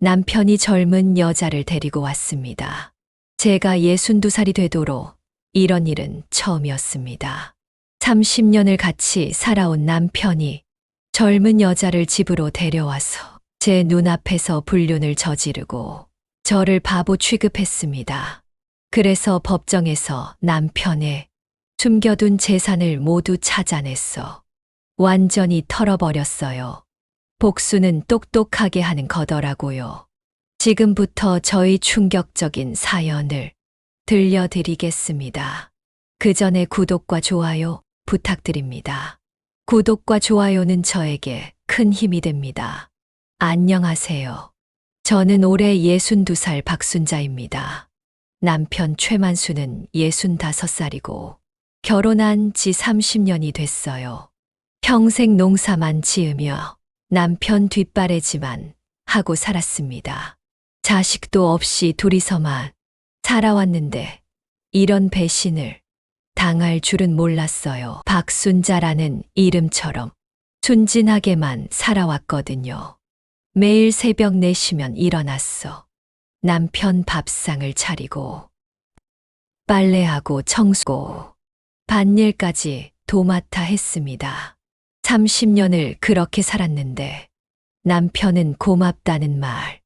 남편이 젊은 여자를 데리고 왔습니다. 제가 62살이 되도록 이런 일은 처음이었습니다. 30년을 같이 살아온 남편이 젊은 여자를 집으로 데려와서 제 눈앞에서 불륜을 저지르고 저를 바보 취급했습니다. 그래서 법정에서 남편의 숨겨둔 재산을 모두 찾아냈어. 완전히 털어버렸어요. 복수는 똑똑하게 하는 거더라고요. 지금부터 저희 충격적인 사연을 들려드리겠습니다. 그 전에 구독과 좋아요 부탁드립니다. 구독과 좋아요는 저에게 큰 힘이 됩니다. 안녕하세요. 저는 올해 62살 박순자입니다. 남편 최만수는 65살이고 결혼한 지 30년이 됐어요. 평생 농사만 지으며 남편 뒷바래지만 하고 살았습니다. 자식도 없이 둘이서만 살아왔는데 이런 배신을 당할 줄은 몰랐어요. 박순자라는 이름처럼 순진하게만 살아왔거든요. 매일 새벽 4시면 일어났어. 남편 밥상을 차리고 빨래하고 청소고 밭일까지 도맡아 했습니다. 30년을 그렇게 살았는데 남편은 고맙다는 말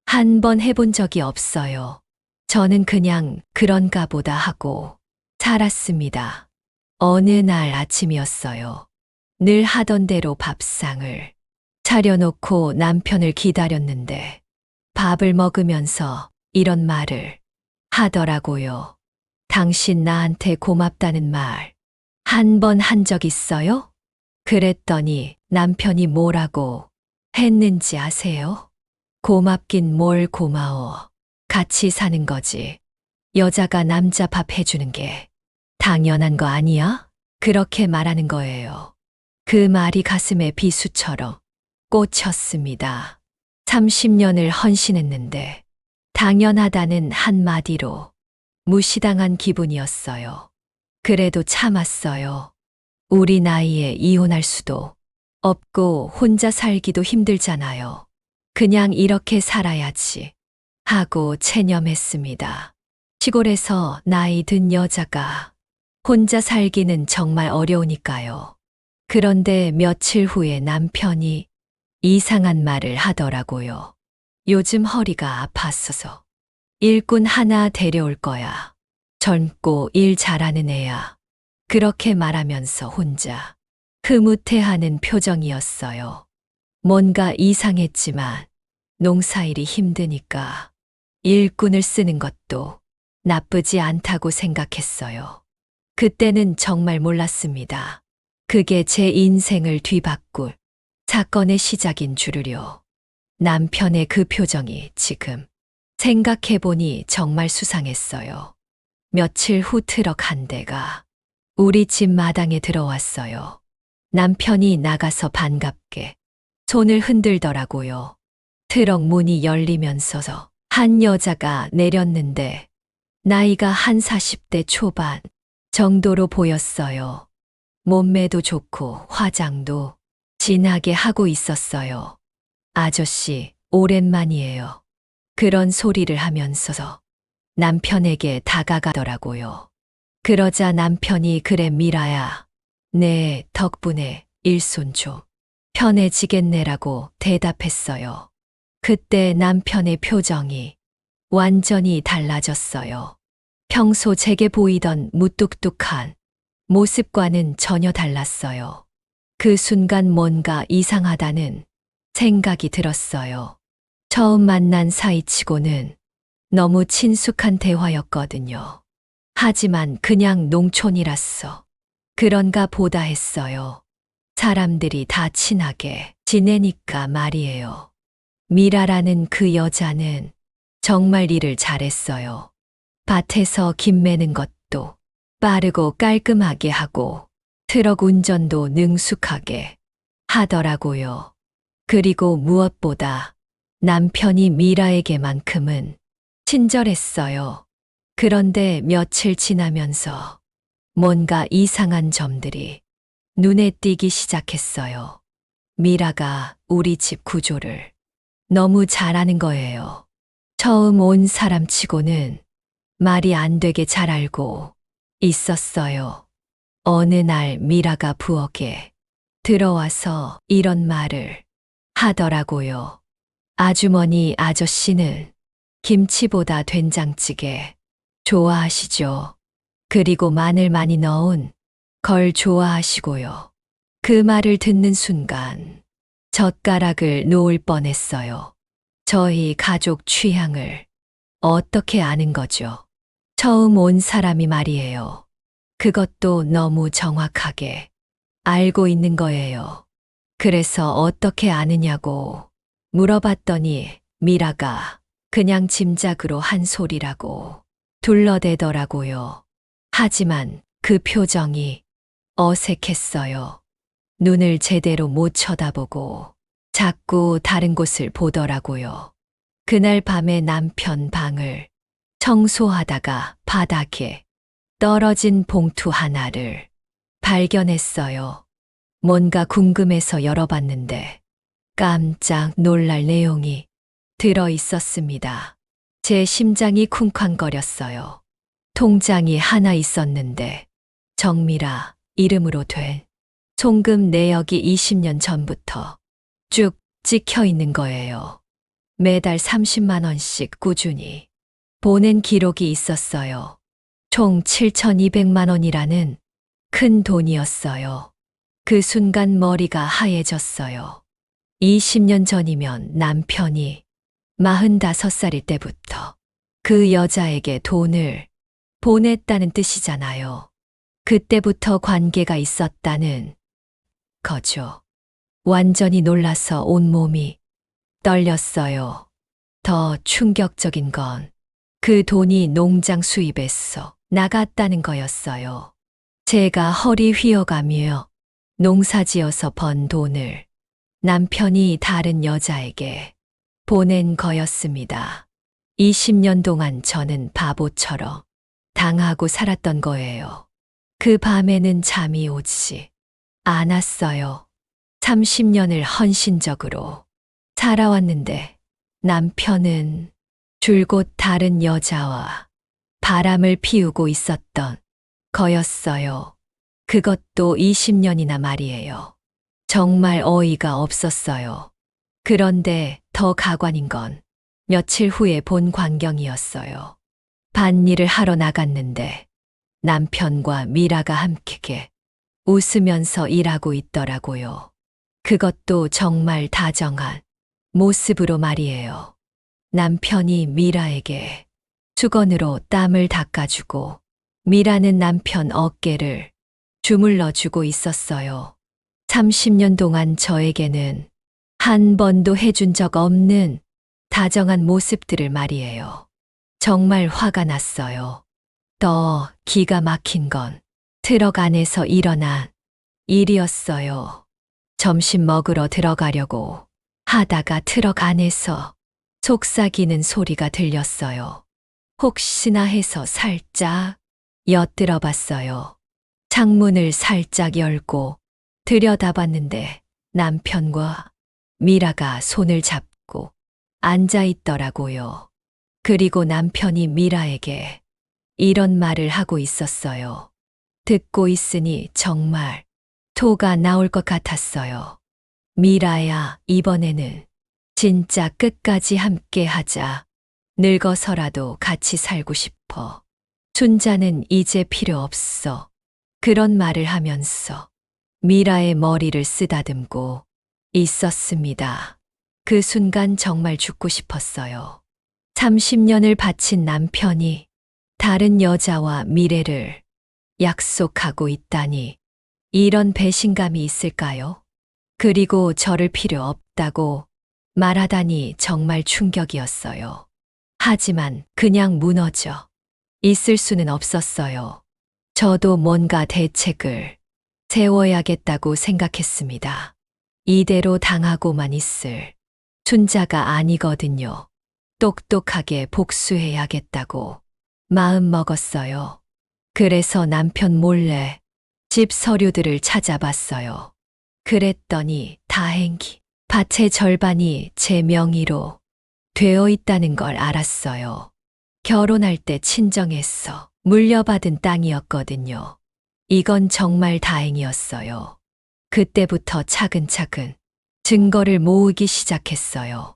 한 번 해본 적이 없어요. 저는 그냥 그런가 보다 하고 살았습니다. 어느 날 아침이었어요. 늘 하던 대로 밥상을 차려놓고 남편을 기다렸는데 밥을 먹으면서 이런 말을 하더라고요. 당신 나한테 고맙다는 말 한 번 한 적 있어요? 그랬더니 남편이 뭐라고 했는지 아세요? 고맙긴 뭘 고마워. 같이 사는 거지. 여자가 남자 밥 해주는 게 당연한 거 아니야? 그렇게 말하는 거예요. 그 말이 가슴에 비수처럼 꽂혔습니다. 30년을 헌신했는데 당연하다는 한마디로 무시당한 기분이었어요. 그래도 참았어요. 우리 나이에 이혼할 수도 없고 혼자 살기도 힘들잖아요. 그냥 이렇게 살아야지 하고 체념했습니다. 시골에서 나이 든 여자가 혼자 살기는 정말 어려우니까요. 그런데 며칠 후에 남편이 이상한 말을 하더라고요. 요즘 허리가 아팠어서 일꾼 하나 데려올 거야. 젊고 일 잘하는 애야. 그렇게 말하면서 혼자 흐뭇해하는 표정이었어요. 뭔가 이상했지만 농사일이 힘드니까 일꾼을 쓰는 것도 나쁘지 않다고 생각했어요. 그때는 정말 몰랐습니다. 그게 제 인생을 뒤바꿀 사건의 시작인 줄을요. 남편의 그 표정이 지금 생각해보니 정말 수상했어요. 며칠 후 트럭 한 대가 우리 집 마당에 들어왔어요. 남편이 나가서 반갑게 손을 흔들더라고요. 트럭 문이 열리면서 한 여자가 내렸는데 나이가 한 40대 초반 정도로 보였어요. 몸매도 좋고 화장도 진하게 하고 있었어요. 아저씨, 오랜만이에요. 그런 소리를 하면서 남편에게 다가가더라고요. 그러자 남편이 그래 미라야, 네 덕분에 일손 좀 편해지겠네라고 대답했어요. 그때 남편의 표정이 완전히 달라졌어요. 평소 제게 보이던 무뚝뚝한 모습과는 전혀 달랐어요. 그 순간 뭔가 이상하다는 생각이 들었어요. 처음 만난 사이치고는 너무 친숙한 대화였거든요. 하지만 그냥 농촌이랐어. 그런가 보다 했어요. 사람들이 다 친하게 지내니까 말이에요. 미라라는 그 여자는 정말 일을 잘했어요. 밭에서 김 매는 것도 빠르고 깔끔하게 하고 트럭 운전도 능숙하게 하더라고요. 그리고 무엇보다 남편이 미라에게만큼은 친절했어요. 그런데 며칠 지나면서 뭔가 이상한 점들이 눈에 띄기 시작했어요. 미라가 우리 집 구조를 너무 잘하는 거예요. 처음 온 사람 치고는 말이 안 되게 잘 알고 있었어요. 어느 날 미라가 부엌에 들어와서 이런 말을 하더라고요. 아주머니 아저씨는 김치보다 된장찌개 좋아하시죠? 그리고 마늘 많이 넣은 걸 좋아하시고요. 그 말을 듣는 순간 젓가락을 놓을 뻔했어요. 저희 가족 취향을 어떻게 아는 거죠? 처음 온 사람이 말이에요. 그것도 너무 정확하게 알고 있는 거예요. 그래서 어떻게 아느냐고 물어봤더니 미라가 그냥 짐작으로 한 소리라고 둘러대더라고요. 하지만 그 표정이 어색했어요. 눈을 제대로 못 쳐다보고 자꾸 다른 곳을 보더라고요. 그날 밤에 남편 방을 청소하다가 바닥에 떨어진 봉투 하나를 발견했어요. 뭔가 궁금해서 열어봤는데 깜짝 놀랄 내용이 들어 있었습니다. 제 심장이 쿵쾅거렸어요. 통장이 하나 있었는데 정미라 이름으로 된 송금 내역이 20년 전부터 쭉 찍혀 있는 거예요. 매달 30만 원씩 꾸준히 보낸 기록이 있었어요. 총 7,200만 원이라는 큰 돈이었어요. 그 순간 머리가 하얘졌어요. 20년 전이면 남편이 45살일 때부터 그 여자에게 돈을 보냈다는 뜻이잖아요. 그때부터 관계가 있었다는 거죠. 완전히 놀라서 온몸이 떨렸어요. 더 충격적인 건 그 돈이 농장 수입에서 나갔다는 거였어요. 제가 허리 휘어가며 농사지어서 번 돈을 남편이 다른 여자에게 보낸 거였습니다. 20년 동안 저는 바보처럼 당하고 살았던 거예요. 그 밤에는 잠이 오지 않았어요. 30년을 헌신적으로 살아왔는데 남편은 줄곧 다른 여자와 바람을 피우고 있었던 거였어요. 그것도 20년이나 말이에요. 정말 어이가 없었어요. 그런데 더 가관인 건 며칠 후에 본 광경이었어요. 밭일을 하러 나갔는데 남편과 미라가 함께 웃으면서 일하고 있더라고요. 그것도 정말 다정한 모습으로 말이에요. 남편이 미라에게 수건으로 땀을 닦아주고 미라는 남편 어깨를 주물러주고 있었어요. 30년 동안 저에게는 한 번도 해준 적 없는 다정한 모습들을 말이에요. 정말 화가 났어요. 더 기가 막힌 건 트럭 안에서 일어난 일이었어요. 점심 먹으러 들어가려고 하다가 트럭 안에서 속삭이는 소리가 들렸어요. 혹시나 해서 살짝 엿들어 봤어요. 창문을 살짝 열고 들여다봤는데 남편과 미라가 손을 잡고 앉아 있더라고요. 그리고 남편이 미라에게 이런 말을 하고 있었어요. 듣고 있으니 정말 토가 나올 것 같았어요. 미라야, 이번에는 진짜 끝까지 함께 하자. 늙어서라도 같이 살고 싶어. 순자는 이제 필요 없어. 그런 말을 하면서 미라의 머리를 쓰다듬고 있었습니다. 그 순간 정말 죽고 싶었어요. 30년을 바친 남편이 다른 여자와 미래를 약속하고 있다니 이런 배신감이 있을까요? 그리고 저를 필요 없다고 말하다니 정말 충격이었어요. 하지만 그냥 무너져 있을 수는 없었어요. 저도 뭔가 대책을 세워야겠다고 생각했습니다. 이대로 당하고만 있을 순자가 아니거든요. 똑똑하게 복수해야겠다고 마음 먹었어요. 그래서 남편 몰래 집 서류들을 찾아봤어요. 그랬더니 다행히 밭의 절반이 제 명의로 되어 있다는 걸 알았어요. 결혼할 때 친정에서 물려받은 땅이었거든요. 이건 정말 다행이었어요. 그때부터 차근차근 증거를 모으기 시작했어요.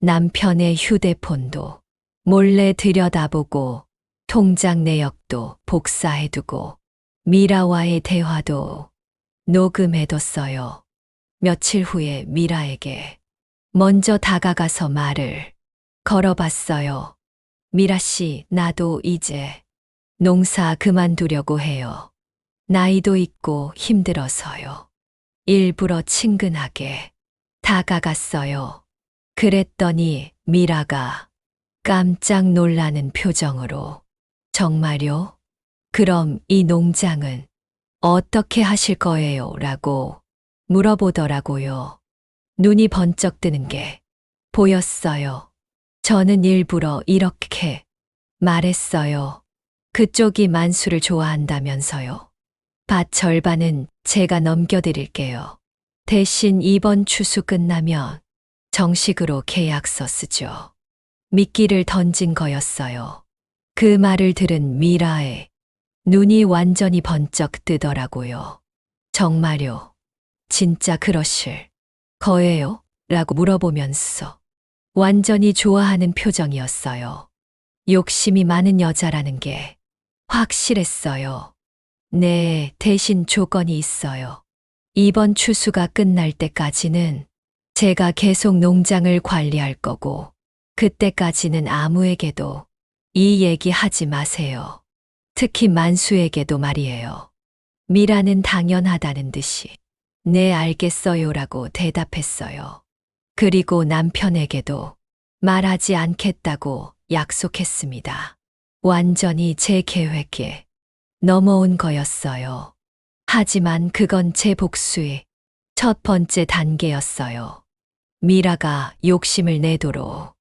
남편의 휴대폰도 몰래 들여다보고 통장 내역도 복사해두고 미라와의 대화도 녹음해뒀어요. 며칠 후에 미라에게 먼저 다가가서 말을 걸어봤어요. 미라 씨, 나도 이제 농사 그만두려고 해요. 나이도 있고 힘들어서요. 일부러 친근하게 다가갔어요. 그랬더니 미라가 깜짝 놀라는 표정으로 정말요? 그럼 이 농장은 어떻게 하실 거예요? 라고 물어보더라고요. 눈이 번쩍 뜨는 게 보였어요. 저는 일부러 이렇게 말했어요. 그쪽이 만수를 좋아한다면서요. 밭 절반은 제가 넘겨드릴게요. 대신 이번 추수 끝나면 정식으로 계약서 쓰죠. 미끼를 던진 거였어요. 그 말을 들은 미라의 눈이 완전히 번쩍 뜨더라고요. 정말요? 진짜 그러실 거예요? 라고 물어보면서 완전히 좋아하는 표정이었어요. 욕심이 많은 여자라는 게 확실했어요. 네, 대신 조건이 있어요. 이번 추수가 끝날 때까지는 제가 계속 농장을 관리할 거고, 그때까지는 아무에게도 이 얘기 하지 마세요. 특히 만수에게도 말이에요. 미라는 당연하다는 듯이 네, 알겠어요라고 대답했어요. 그리고 남편에게도 말하지 않겠다고 약속했습니다. 완전히 제 계획에 넘어온 거였어요. 하지만 그건 제 복수의 첫 번째 단계였어요. 미라가 욕심을 내도록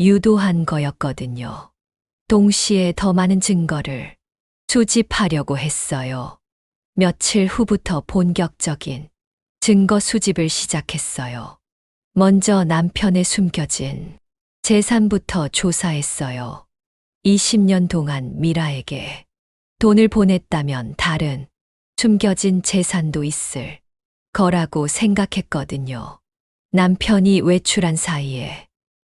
유도한 거였거든요. 동시에 더 많은 증거를 수집하려고 했어요. 며칠 후부터 본격적인 증거 수집을 시작했어요. 먼저 남편의 숨겨진 재산부터 조사했어요. 20년 동안 미라에게 돈을 보냈다면 다른 숨겨진 재산도 있을 거라고 생각했거든요. 남편이 외출한 사이에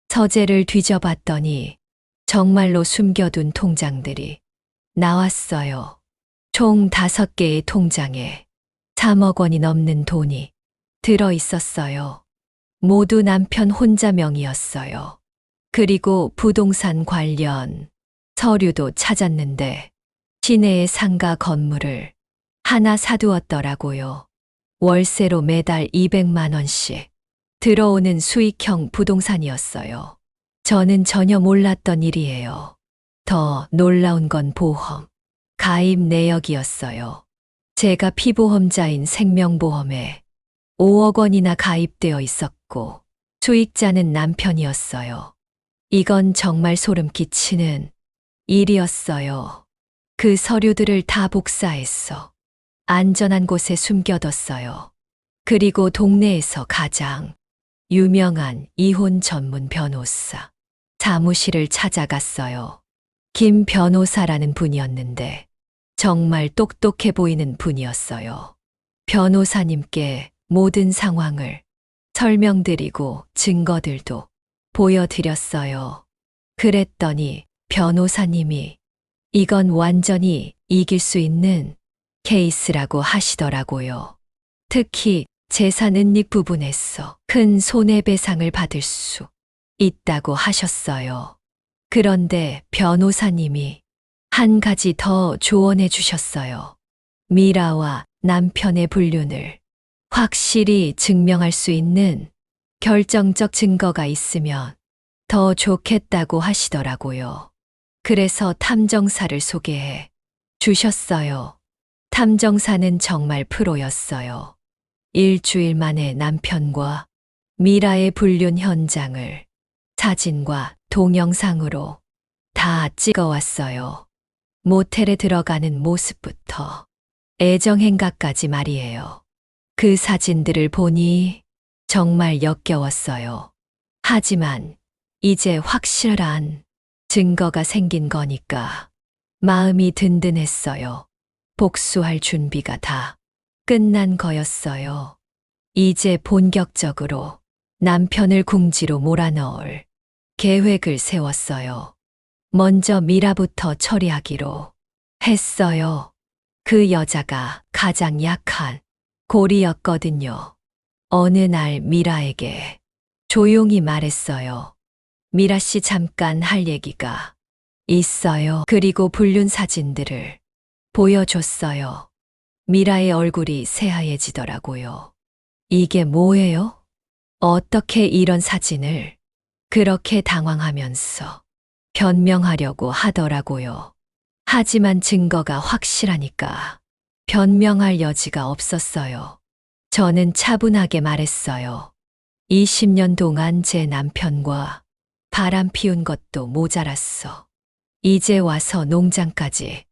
서재를 뒤져봤더니 정말로 숨겨둔 통장들이 나왔어요. 총 5개의 통장에 3억 원이 넘는 돈이 들어 있었어요. 모두 남편 혼자 명의였어요. 그리고 부동산 관련 서류도 찾았는데 시내의 상가 건물을 하나 사두었더라고요. 월세로 매달 200만 원씩 들어오는 수익형 부동산이었어요. 저는 전혀 몰랐던 일이에요. 더 놀라운 건 보험, 가입 내역이었어요. 제가 피보험자인 생명보험에 5억 원이나 가입되어 있었고 수익자는 남편이었어요. 이건 정말 소름 끼치는 일이었어요. 그 서류들을 다 복사했어. 안전한 곳에 숨겨뒀어요. 그리고 동네에서 가장 유명한 이혼 전문 변호사 사무실을 찾아갔어요. 김 변호사라는 분이었는데 정말 똑똑해 보이는 분이었어요. 변호사님께 모든 상황을 설명드리고 증거들도 보여드렸어요. 그랬더니 변호사님이 이건 완전히 이길 수 있는 케이스라고 하시더라고요. 특히 재산 은닉 부분에서 큰 손해배상을 받을 수 있다고 하셨어요. 그런데 변호사님이 한 가지 더 조언해 주셨어요. 미라와 남편의 불륜을 확실히 증명할 수 있는 결정적 증거가 있으면 더 좋겠다고 하시더라고요. 그래서 탐정사를 소개해 주셨어요. 탐정사는 정말 프로였어요. 일주일 만에 남편과 미라의 불륜 현장을 사진과 동영상으로 다 찍어왔어요. 모텔에 들어가는 모습부터 애정행각까지 말이에요. 그 사진들을 보니 정말 역겨웠어요. 하지만 이제 확실한 증거가 생긴 거니까 마음이 든든했어요. 복수할 준비가 다 끝난 거였어요. 이제 본격적으로 남편을 궁지로 몰아넣을 계획을 세웠어요. 먼저 미라부터 처리하기로 했어요. 그 여자가 가장 약한 골이었거든요. 어느 날 미라에게 조용히 말했어요. 미라 씨 잠깐 할 얘기가 있어요. 그리고 불륜 사진들을 보여줬어요. 미라의 얼굴이 새하얘지더라고요. 이게 뭐예요? 어떻게 이런 사진을 그렇게 당황하면서 변명하려고 하더라고요. 하지만 증거가 확실하니까 변명할 여지가 없었어요. 저는 차분하게 말했어요. 20년 동안 제 남편과 바람 피운 것도 모자랐어. 이제 와서 농장까지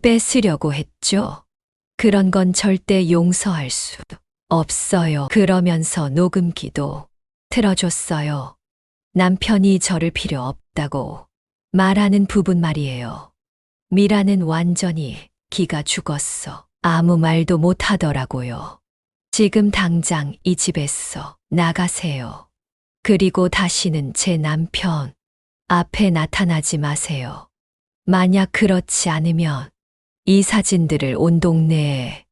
뺏으려고 했죠. 그런 건 절대 용서할 수 없어요. 그러면서 녹음기도 틀어줬어요. 남편이 저를 필요 없다고 말하는 부분 말이에요. 미라는 완전히 기가 죽었어. 아무 말도 못 하더라고요. 지금 당장 이 집에서 나가세요. 그리고 다시는 제 남편 앞에 나타나지 마세요. 만약 그렇지 않으면 이 사진들을 온 동네에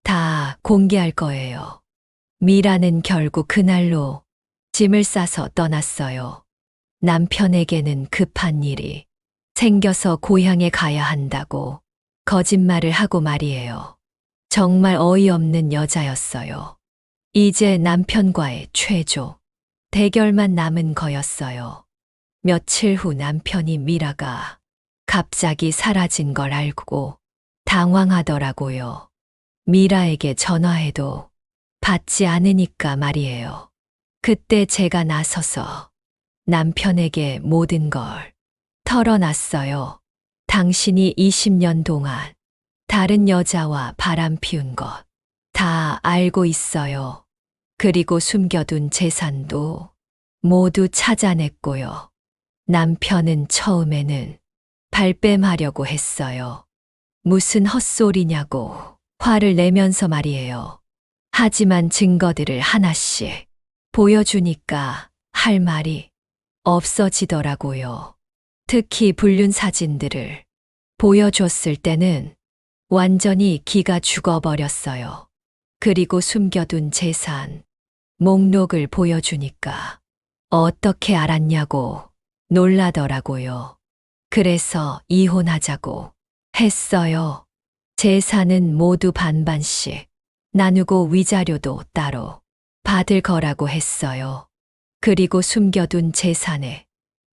다 공개할 거예요. 미라는 결국 그날로 짐을 싸서 떠났어요. 남편에게는 급한 일이 생겨서 고향에 가야 한다고 거짓말을 하고 말이에요. 정말 어이없는 여자였어요. 이제 남편과의 최종 대결만 남은 거였어요. 며칠 후 남편이 미라가 갑자기 사라진 걸 알고 당황하더라고요. 미라에게 전화해도 받지 않으니까 말이에요. 그때 제가 나서서 남편에게 모든 걸 털어놨어요. 당신이 20년 동안 다른 여자와 바람 피운 것 다 알고 있어요. 그리고 숨겨둔 재산도 모두 찾아냈고요. 남편은 처음에는 발뺌하려고 했어요. 무슨 헛소리냐고 화를 내면서 말이에요. 하지만 증거들을 하나씩 보여주니까 할 말이 없어지더라고요. 특히 불륜 사진들을 보여줬을 때는 완전히 기가 죽어버렸어요. 그리고 숨겨둔 재산 목록을 보여주니까 어떻게 알았냐고 놀라더라고요. 그래서 이혼하자고 했어요. 재산은 모두 반반씩 나누고 위자료도 따로 받을 거라고 했어요. 그리고 숨겨둔 재산에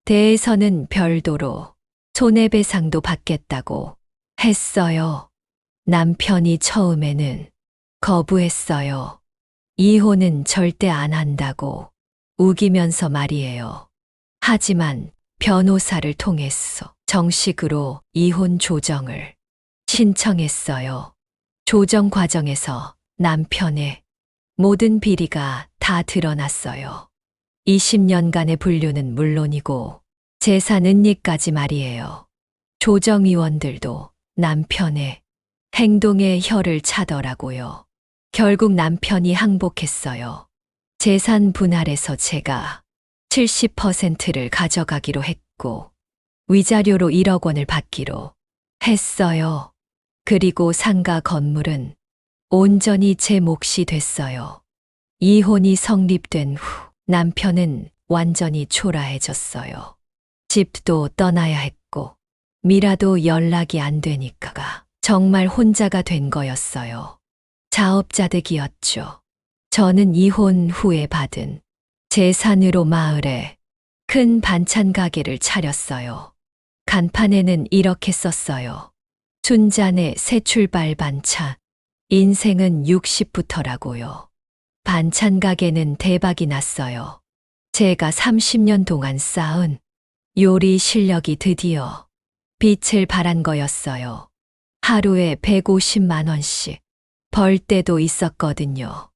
대해서는 별도로 손해배상도 받겠다고 했어요. 남편이 처음에는 거부했어요. 이혼은 절대 안 한다고 우기면서 말이에요. 하지만 변호사를 통해서 정식으로 이혼 조정을 신청했어요. 조정 과정에서 남편의 모든 비리가 다 드러났어요. 20년간의 불륜은 물론이고 재산 은닉까지 말이에요. 조정위원들도 남편의 행동에 혀를 차더라고요. 결국 남편이 항복했어요. 재산 분할에서 제가 70%를 가져가기로 했고 위자료로 1억 원을 받기로 했어요. 그리고 상가 건물은 온전히 제 몫이 됐어요. 이혼이 성립된 후 남편은 완전히 초라해졌어요. 집도 떠나야 했고 미라도 연락이 안 되니까 정말 혼자가 된 거였어요. 자업자득이었죠. 저는 이혼 후에 받은 재산으로 마을에 큰 반찬 가게를 차렸어요. 간판에는 이렇게 썼어요. 순잔의 새 출발 반찬. 인생은 60부터라고요. 반찬 가게는 대박이 났어요. 제가 30년 동안 쌓은 요리 실력이 드디어 빛을 발한 거였어요. 하루에 150만 원씩 벌 때도 있었거든요.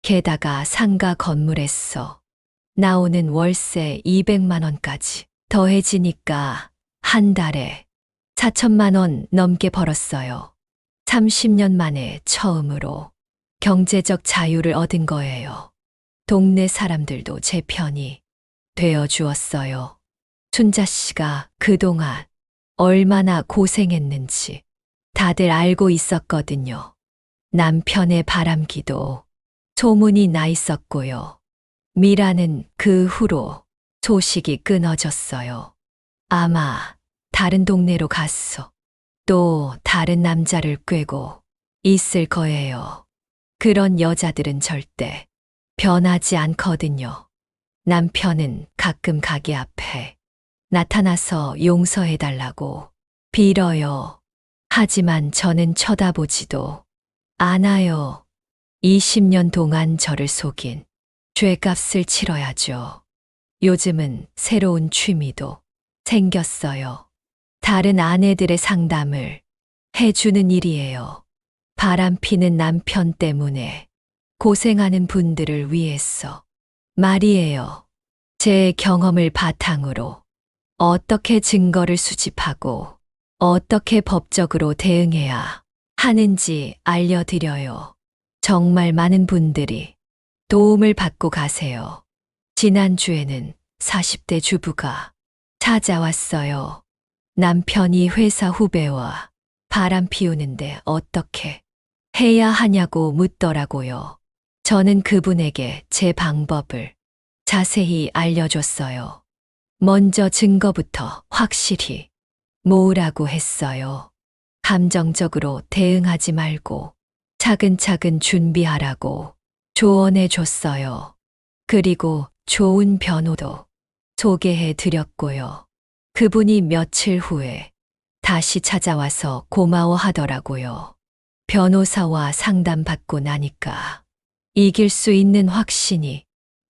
게다가 상가 건물에서 나오는 월세 200만 원까지 더해지니까 한 달에 4천만 원 넘게 벌었어요. 30년 만에 처음으로 경제적 자유를 얻은 거예요. 동네 사람들도 제 편이 되어 주었어요. 순자 씨가 그동안 얼마나 고생했는지 다들 알고 있었거든요. 남편의 바람기도 소문이 나 있었고요. 미라는 그 후로 소식이 끊어졌어요. 아마 다른 동네로 갔어. 또 다른 남자를 꿰고 있을 거예요. 그런 여자들은 절대 변하지 않거든요. 남편은 가끔 가게 앞에 나타나서 용서해달라고 빌어요. 하지만 저는 쳐다보지도 않아요. 20년 동안 저를 속인 죄값을 치러야죠. 요즘은 새로운 취미도 생겼어요. 다른 아내들의 상담을 해주는 일이에요. 바람피는 남편 때문에 고생하는 분들을 위해서 말이에요. 제 경험을 바탕으로 어떻게 증거를 수집하고 어떻게 법적으로 대응해야 하는지 알려드려요. 정말 많은 분들이 도움을 받고 가세요. 지난주에는 40대 주부가 찾아왔어요. 남편이 회사 후배와 바람 피우는데 어떻게 해야 하냐고 묻더라고요. 저는 그분에게 제 방법을 자세히 알려줬어요. 먼저 증거부터 확실히 모으라고 했어요. 감정적으로 대응하지 말고 차근차근 준비하라고 조언해 줬어요. 그리고 좋은 변호도 소개해 드렸고요. 그분이 며칠 후에 다시 찾아와서 고마워하더라고요. 변호사와 상담받고 나니까 이길 수 있는 확신이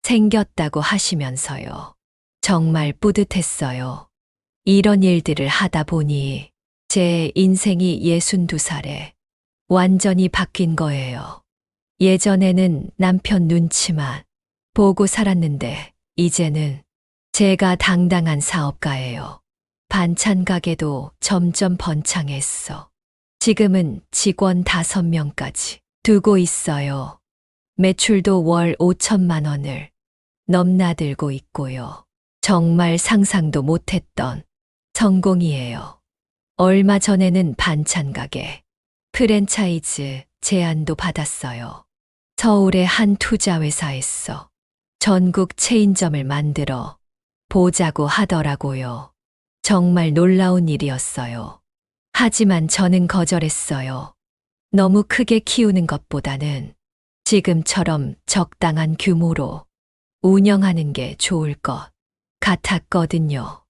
생겼다고 하시면서요. 정말 뿌듯했어요. 이런 일들을 하다 보니 제 인생이 62살에 완전히 바뀐 거예요. 예전에는 남편 눈치만 보고 살았는데 이제는 제가 당당한 사업가예요. 반찬 가게도 점점 번창했어. 지금은 직원 5명까지 두고 있어요. 매출도 월 5천만 원을 넘나들고 있고요. 정말 상상도 못했던 성공이에요. 얼마 전에는 반찬 가게 프랜차이즈 제안도 받았어요. 서울의 한 투자회사에서 전국 체인점을 만들어 보자고 하더라고요. 정말 놀라운 일이었어요. 하지만 저는 거절했어요. 너무 크게 키우는 것보다는 지금처럼 적당한 규모로 운영하는 게 좋을 것 같았거든요.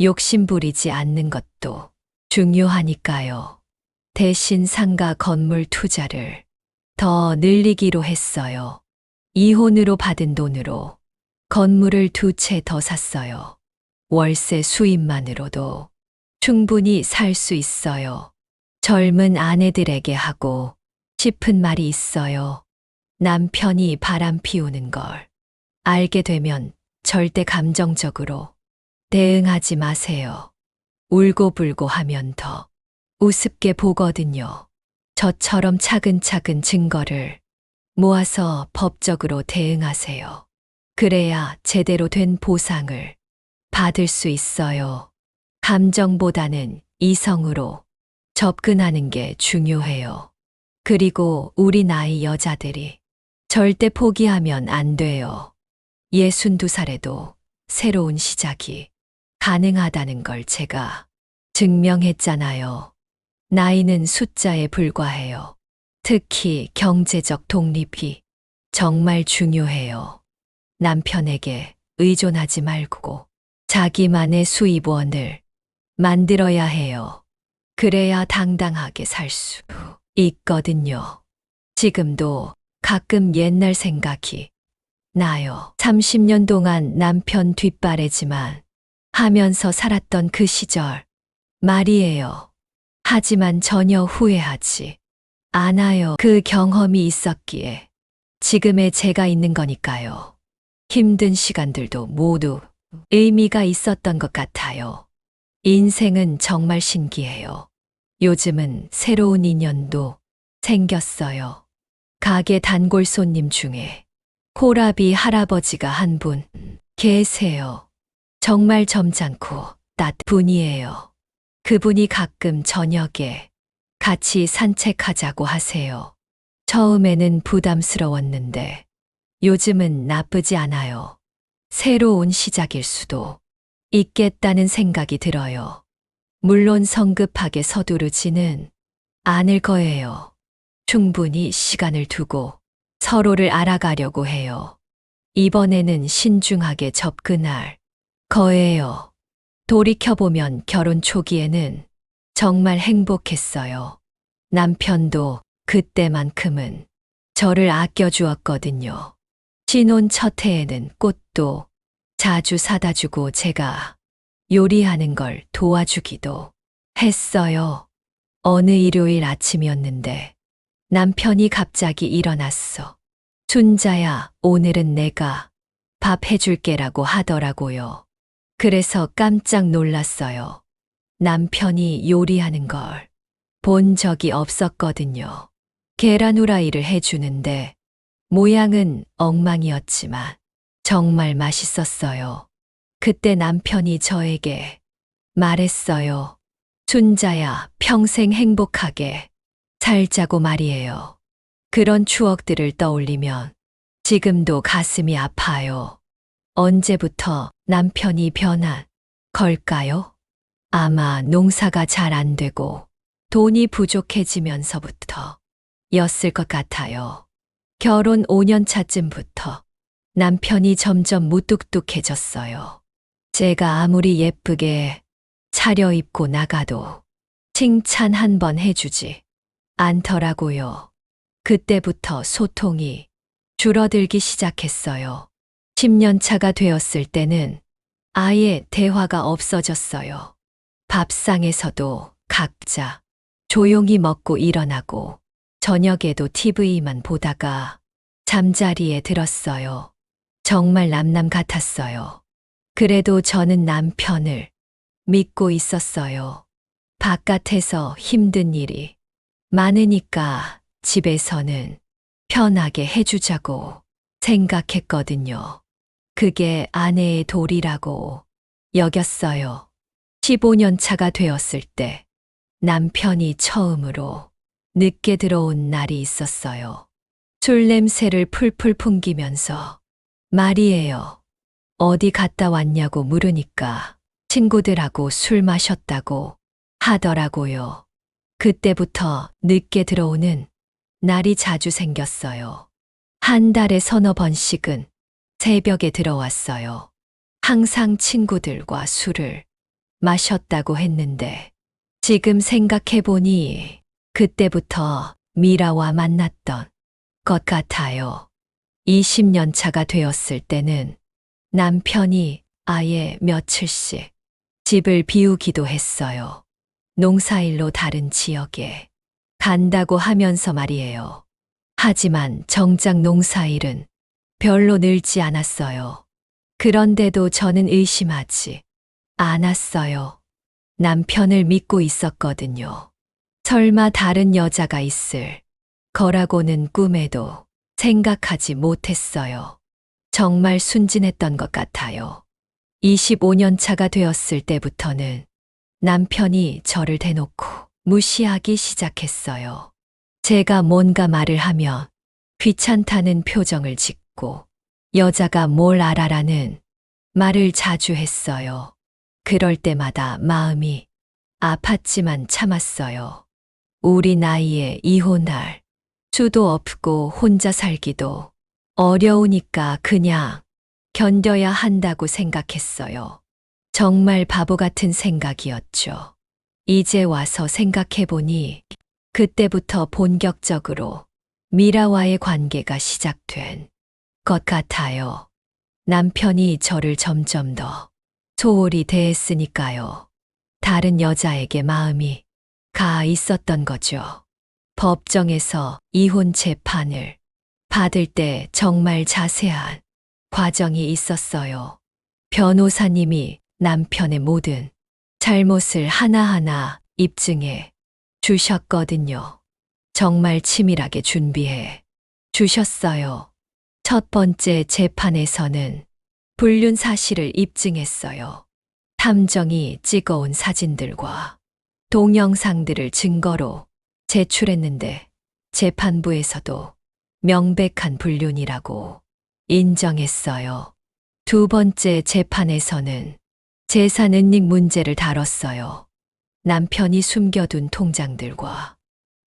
욕심 부리지 않는 것도 중요하니까요. 대신 상가 건물 투자를 더 늘리기로 했어요. 이혼으로 받은 돈으로 건물을 2채 더 샀어요. 월세 수입만으로도 충분히 살 수 있어요. 젊은 아내들에게 하고 싶은 말이 있어요. 남편이 바람 피우는 걸 알게 되면 절대 감정적으로 대응하지 마세요. 울고불고 하면 더 우습게 보거든요. 저처럼 차근차근 증거를 모아서 법적으로 대응하세요. 그래야 제대로 된 보상을 받을 수 있어요. 감정보다는 이성으로 접근하는 게 중요해요. 그리고 우리 나이 여자들이 절대 포기하면 안 돼요. 62살에도 새로운 시작이 가능하다는 걸 제가 증명했잖아요. 나이는 숫자에 불과해요. 특히 경제적 독립이 정말 중요해요. 남편에게 의존하지 말고 자기만의 수입원을 만들어야 해요. 그래야 당당하게 살 수 있거든요. 지금도 가끔 옛날 생각이 나요. 30년 동안 남편 뒷바래지만 하면서 살았던 그 시절 말이에요. 하지만 전혀 후회하지 않아요. 그 경험이 있었기에 지금의 제가 있는 거니까요. 힘든 시간들도 모두 의미가 있었던 것 같아요. 인생은 정말 신기해요. 요즘은 새로운 인연도 생겼어요. 가게 단골 손님 중에 호라비 할아버지가 한 분 계세요. 정말 점잖고 따뜻한 분이에요. 그분이 가끔 저녁에 같이 산책하자고 하세요. 처음에는 부담스러웠는데 요즘은 나쁘지 않아요. 새로운 시작일 수도 있겠다는 생각이 들어요. 물론 성급하게 서두르지는 않을 거예요. 충분히 시간을 두고 서로를 알아가려고 해요. 이번에는 신중하게 접근할 거예요. 돌이켜보면 결혼 초기에는 정말 행복했어요. 남편도 그때만큼은 저를 아껴주었거든요. 신혼 첫 해에는 꽃도 자주 사다 주고 제가 요리하는 걸 도와주기도 했어요. 어느 일요일 아침이었는데 남편이 갑자기 일어났어. 순자야, 오늘은 내가 밥 해줄게라고 하더라고요. 그래서 깜짝 놀랐어요. 남편이 요리하는 걸 본 적이 없었거든요. 계란 후라이를 해주는데 모양은 엉망이었지만 정말 맛있었어요. 그때 남편이 저에게 말했어요. 순자야, 평생 행복하게 살자고 말이에요. 그런 추억들을 떠올리면 지금도 가슴이 아파요. 언제부터 남편이 변한 걸까요? 아마 농사가 잘 안 되고 돈이 부족해지면서부터 였을 것 같아요. 결혼 5년 차쯤부터 남편이 점점 무뚝뚝해졌어요. 제가 아무리 예쁘게 차려입고 나가도 칭찬 한 번 해주지 않더라고요. 그때부터 소통이 줄어들기 시작했어요. 10년 차가 되었을 때는 아예 대화가 없어졌어요. 밥상에서도 각자 조용히 먹고 일어나고 저녁에도 TV만 보다가 잠자리에 들었어요. 정말 남남 같았어요. 그래도 저는 남편을 믿고 있었어요. 바깥에서 힘든 일이 많으니까 집에서는 편하게 해주자고 생각했거든요. 그게 아내의 도리라고 여겼어요. 15년 차가 되었을 때 남편이 처음으로 늦게 들어온 날이 있었어요. 술 냄새를 풀풀 풍기면서 말이에요. 어디 갔다 왔냐고 물으니까 친구들하고 술 마셨다고 하더라고요. 그때부터 늦게 들어오는 날이 자주 생겼어요. 한 달에 서너 번씩은 새벽에 들어왔어요. 항상 친구들과 술을 마셨다고 했는데 지금 생각해보니 그때부터 미라와 만났던 것 같아요. 20년 차가 되었을 때는 남편이 아예 며칠씩 집을 비우기도 했어요. 농사일로 다른 지역에 간다고 하면서 말이에요. 하지만 정작 농사일은 별로 늘지 않았어요. 그런데도 저는 의심하지 않았어요. 남편을 믿고 있었거든요. 설마 다른 여자가 있을 거라고는 꿈에도 생각하지 못했어요. 정말 순진했던 것 같아요. 25년 차가 되었을 때부터는 남편이 저를 대놓고 무시하기 시작했어요. 제가 뭔가 말을 하면 귀찮다는 표정을 짓고 여자가 뭘 알아라는 말을 자주 했어요. 그럴 때마다 마음이 아팠지만 참았어요. 우리 나이에 이혼할 수도 없고 혼자 살기도 어려우니까 그냥 견뎌야 한다고 생각했어요. 정말 바보 같은 생각이었죠. 이제 와서 생각해보니 그때부터 본격적으로 미라와의 관계가 시작된 것 같아요. 남편이 저를 점점 더 소홀히 대했으니까요. 다른 여자에게 마음이 가 있었던 거죠. 법정에서 이혼 재판을 받을 때 정말 자세한 과정이 있었어요. 변호사님이 남편의 모든 잘못을 하나하나 입증해 주셨거든요. 정말 치밀하게 준비해 주셨어요. 첫 번째 재판에서는 불륜 사실을 입증했어요. 탐정이 찍어온 사진들과 동영상들을 증거로 제출했는데 재판부에서도 명백한 불륜이라고 인정했어요. 두 번째 재판에서는 재산 은닉 문제를 다뤘어요. 남편이 숨겨둔 통장들과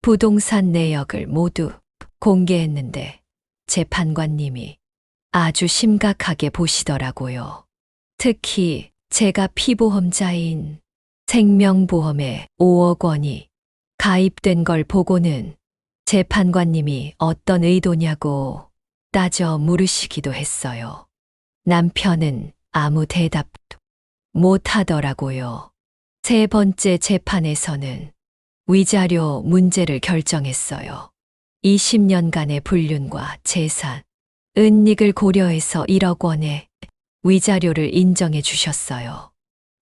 부동산 내역을 모두 공개했는데 재판관님이 아주 심각하게 보시더라고요. 특히 제가 피보험자인 생명보험에 5억 원이 가입된 걸 보고는 재판관님이 어떤 의도냐고 따져 물으시기도 했어요. 남편은 아무 대답도 못 하더라고요. 세 번째 재판에서는 위자료 문제를 결정했어요. 20년간의 불륜과 재산, 은닉을 고려해서 1억 원의 위자료를 인정해 주셨어요.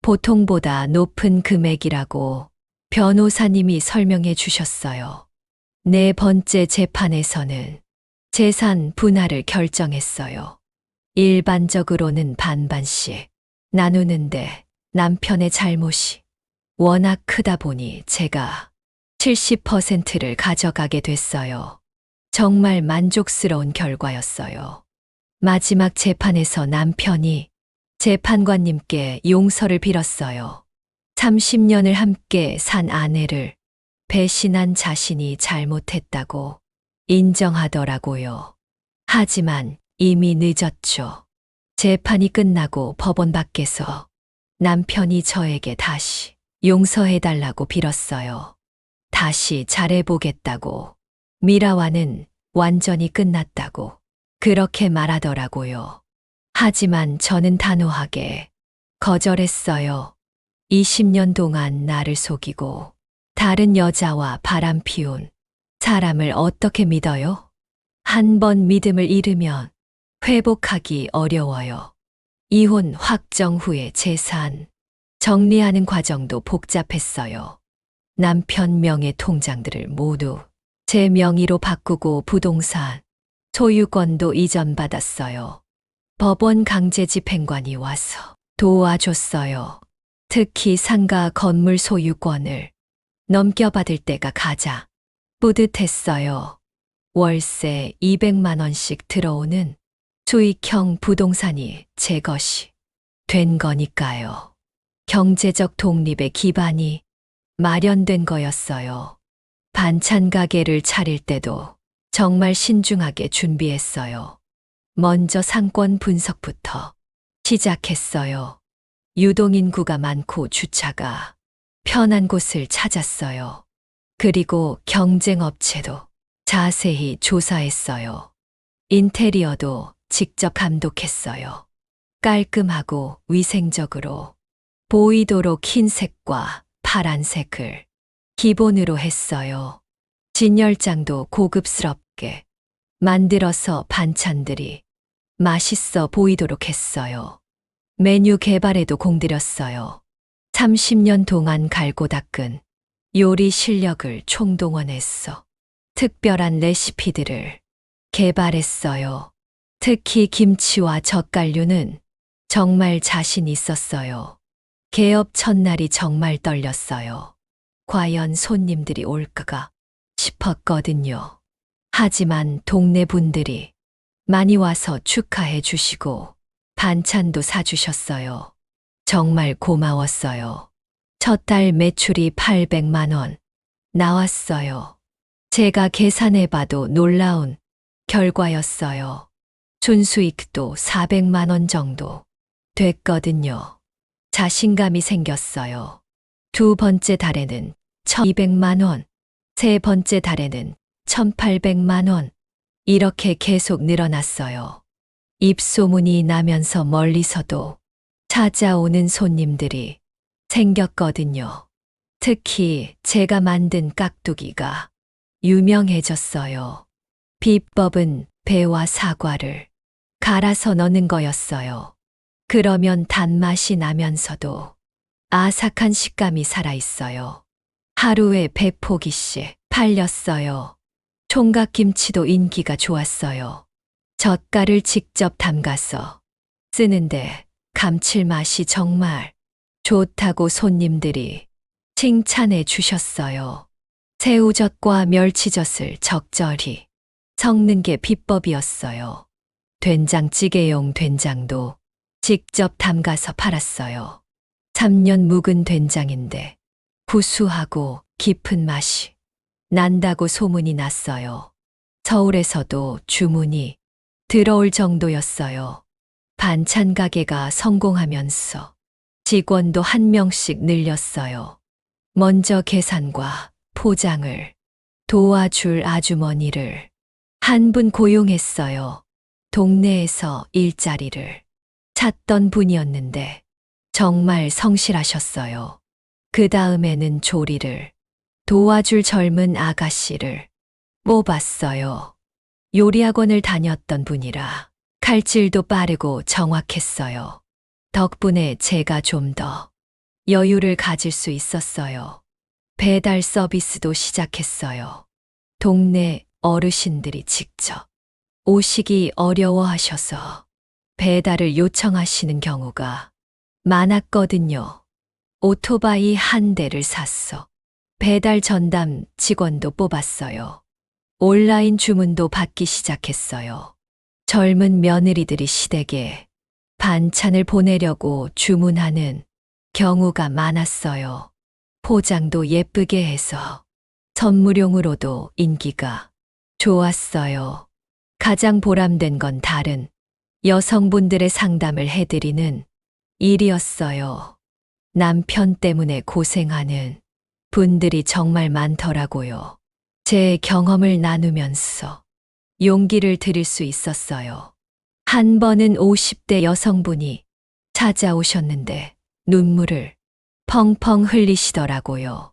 보통보다 높은 금액이라고 변호사님이 설명해 주셨어요. 네 번째 재판에서는 재산 분할을 결정했어요. 일반적으로는 반반씩 나누는데 남편의 잘못이 워낙 크다 보니 제가 70%를 가져가게 됐어요. 정말 만족스러운 결과였어요. 마지막 재판에서 남편이 재판관님께 용서를 빌었어요. 30년을 함께 산 아내를 배신한 자신이 잘못했다고 인정하더라고요. 하지만 이미 늦었죠. 재판이 끝나고 법원 밖에서 남편이 저에게 다시 용서해달라고 빌었어요. 다시 잘해보겠다고. 미라와는 완전히 끝났다고 그렇게 말하더라고요. 하지만 저는 단호하게 거절했어요. 20년 동안 나를 속이고 다른 여자와 바람 피운 사람을 어떻게 믿어요? 한 번 믿음을 잃으면 회복하기 어려워요. 이혼 확정 후에 재산 정리하는 과정도 복잡했어요. 남편 명의 통장들을 모두 제 명의로 바꾸고 부동산 소유권도 이전받았어요. 법원 강제 집행관이 와서 도와줬어요. 특히 상가 건물 소유권을 넘겨받을 때가 가장 뿌듯했어요. 월세 200만 원씩 들어오는 수익형 부동산이 제 것이 된 거니까요. 경제적 독립의 기반이 마련된 거였어요. 반찬 가게를 차릴 때도 정말 신중하게 준비했어요. 먼저 상권 분석부터 시작했어요. 유동인구가 많고 주차가 편한 곳을 찾았어요. 그리고 경쟁업체도 자세히 조사했어요. 인테리어도 직접 감독했어요. 깔끔하고 위생적으로 보이도록 흰색과 파란색을 기본으로 했어요. 진열장도 고급스럽게 만들어서 반찬들이 맛있어 보이도록 했어요. 메뉴 개발에도 공들였어요. 30년 동안 갈고 닦은 요리 실력을 총동원했어. 특별한 레시피들을 개발했어요. 특히 김치와 젓갈류는 정말 자신 있었어요. 개업 첫날이 정말 떨렸어요. 과연 손님들이 올까가 싶었거든요. 하지만 동네 분들이 많이 와서 축하해 주시고 반찬도 사주셨어요. 정말 고마웠어요. 첫 달 매출이 800만 원 나왔어요. 제가 계산해봐도 놀라운 결과였어요. 순수익도 400만 원 정도 됐거든요. 자신감이 생겼어요. 두 번째 달에는 1200만 원, 세 번째 달에는 1800만 원, 이렇게 계속 늘어났어요. 입소문이 나면서 멀리서도 찾아오는 손님들이 생겼거든요. 특히 제가 만든 깍두기가 유명해졌어요. 비법은 배와 사과를 갈아서 넣는 거였어요. 그러면 단맛이 나면서도 아삭한 식감이 살아있어요. 하루에 100포기씩 팔렸어요. 총각김치도 인기가 좋았어요. 젓갈을 직접 담가서 쓰는데 감칠맛이 정말 좋다고 손님들이 칭찬해 주셨어요. 새우젓과 멸치젓을 적절히 섞는 게 비법이었어요. 된장찌개용 된장도 직접 담가서 팔았어요. 3년 묵은 된장인데 구수하고 깊은 맛이 난다고 소문이 났어요. 서울에서도 주문이 들어올 정도였어요. 반찬 가게가 성공하면서 직원도 1명씩 늘렸어요. 먼저 계산과 포장을 도와줄 아주머니를 한 분 고용했어요. 동네에서 일자리를 찾던 분이었는데 정말 성실하셨어요. 그 다음에는 조리를 도와줄 젊은 아가씨를 뽑았어요. 요리학원을 다녔던 분이라 칼질도 빠르고 정확했어요. 덕분에 제가 좀 더 여유를 가질 수 있었어요. 배달 서비스도 시작했어요. 동네 어르신들이 직접 오시기 어려워하셔서 배달을 요청하시는 경우가 많았거든요. 오토바이 한 대를 샀어. 배달 전담 직원도 뽑았어요. 온라인 주문도 받기 시작했어요. 젊은 며느리들이 시댁에 반찬을 보내려고 주문하는 경우가 많았어요. 포장도 예쁘게 해서 선물용으로도 인기가 좋았어요. 가장 보람된 건 다른 여성분들의 상담을 해드리는 일이었어요. 남편 때문에 고생하는 분들이 정말 많더라고요. 제 경험을 나누면서 용기를 드릴 수 있었어요. 한 번은 50대 여성분이 찾아오셨는데 눈물을 펑펑 흘리시더라고요.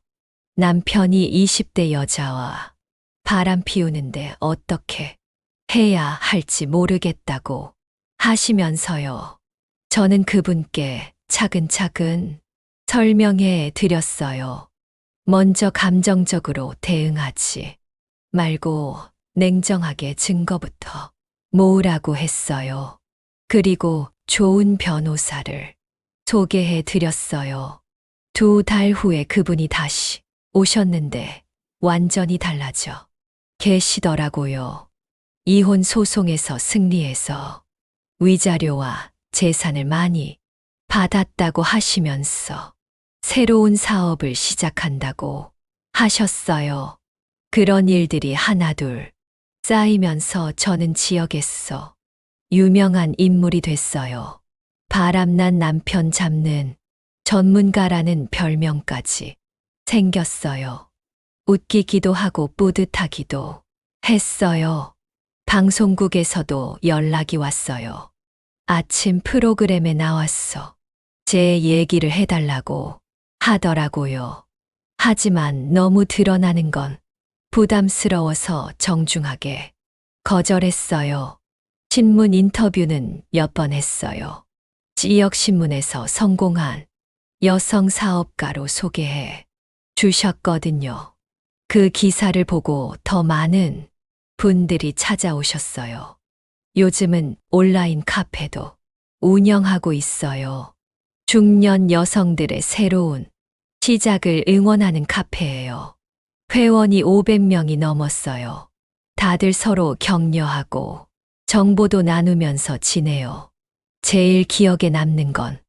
남편이 20대 여자와 바람 피우는데 어떻게 해야 할지 모르겠다고 하시면서요. 저는 그분께 차근차근 설명해 드렸어요. 먼저 감정적으로 대응하지 말고 냉정하게 증거부터 모으라고 했어요. 그리고 좋은 변호사를 소개해 드렸어요. 2달 후에 그분이 다시 오셨는데 완전히 달라져 계시더라고요. 이혼 소송에서 승리해서 위자료와 재산을 많이 받았다고 하시면서 새로운 사업을 시작한다고 하셨어요. 그런 일들이 하나둘 쌓이면서 저는 지역에서 유명한 인물이 됐어요. 바람난 남편 잡는 전문가라는 별명까지 생겼어요. 웃기기도 하고 뿌듯하기도 했어요. 방송국에서도 연락이 왔어요. 아침 프로그램에 나왔어. 제 얘기를 해달라고 하더라고요. 하지만 너무 드러나는 건 부담스러워서 정중하게 거절했어요. 신문 인터뷰는 몇 번 했어요. 지역신문에서 성공한 여성 사업가로 소개해 주셨거든요. 그 기사를 보고 더 많은 분들이 찾아오셨어요. 요즘은 온라인 카페도 운영하고 있어요. 중년 여성들의 새로운 시작을 응원하는 카페예요. 회원이 500명이 넘었어요. 다들 서로 격려하고 정보도 나누면서 지내요. 제일 기억에 남는 건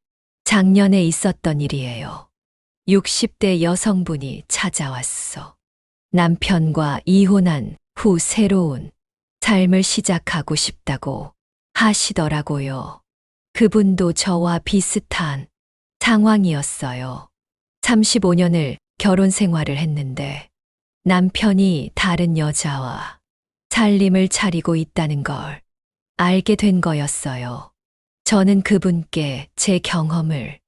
작년에 있었던 일이에요. 60대 여성분이 찾아왔어. 남편과 이혼한 후 새로운 삶을 시작하고 싶다고 하시더라고요. 그분도 저와 비슷한 상황이었어요. 35년을 결혼 생활을 했는데 남편이 다른 여자와 살림을 차리고 있다는 걸 알게 된 거였어요. 저는 그분께 제 경험을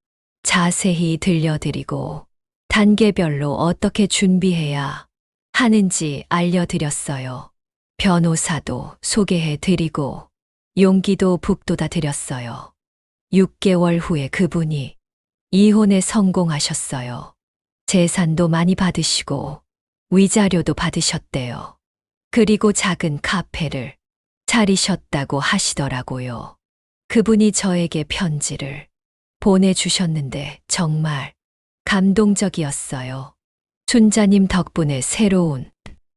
자세히 들려드리고 단계별로 어떻게 준비해야 하는지 알려드렸어요. 변호사도 소개해 드리고 용기도 북돋아 드렸어요. 6개월 후에 그분이 이혼에 성공하셨어요. 재산도 많이 받으시고 위자료도 받으셨대요. 그리고 작은 카페를 차리셨다고 하시더라고요. 그분이 저에게 편지를 보내주셨는데 정말 감동적이었어요. 순자님 덕분에 새로운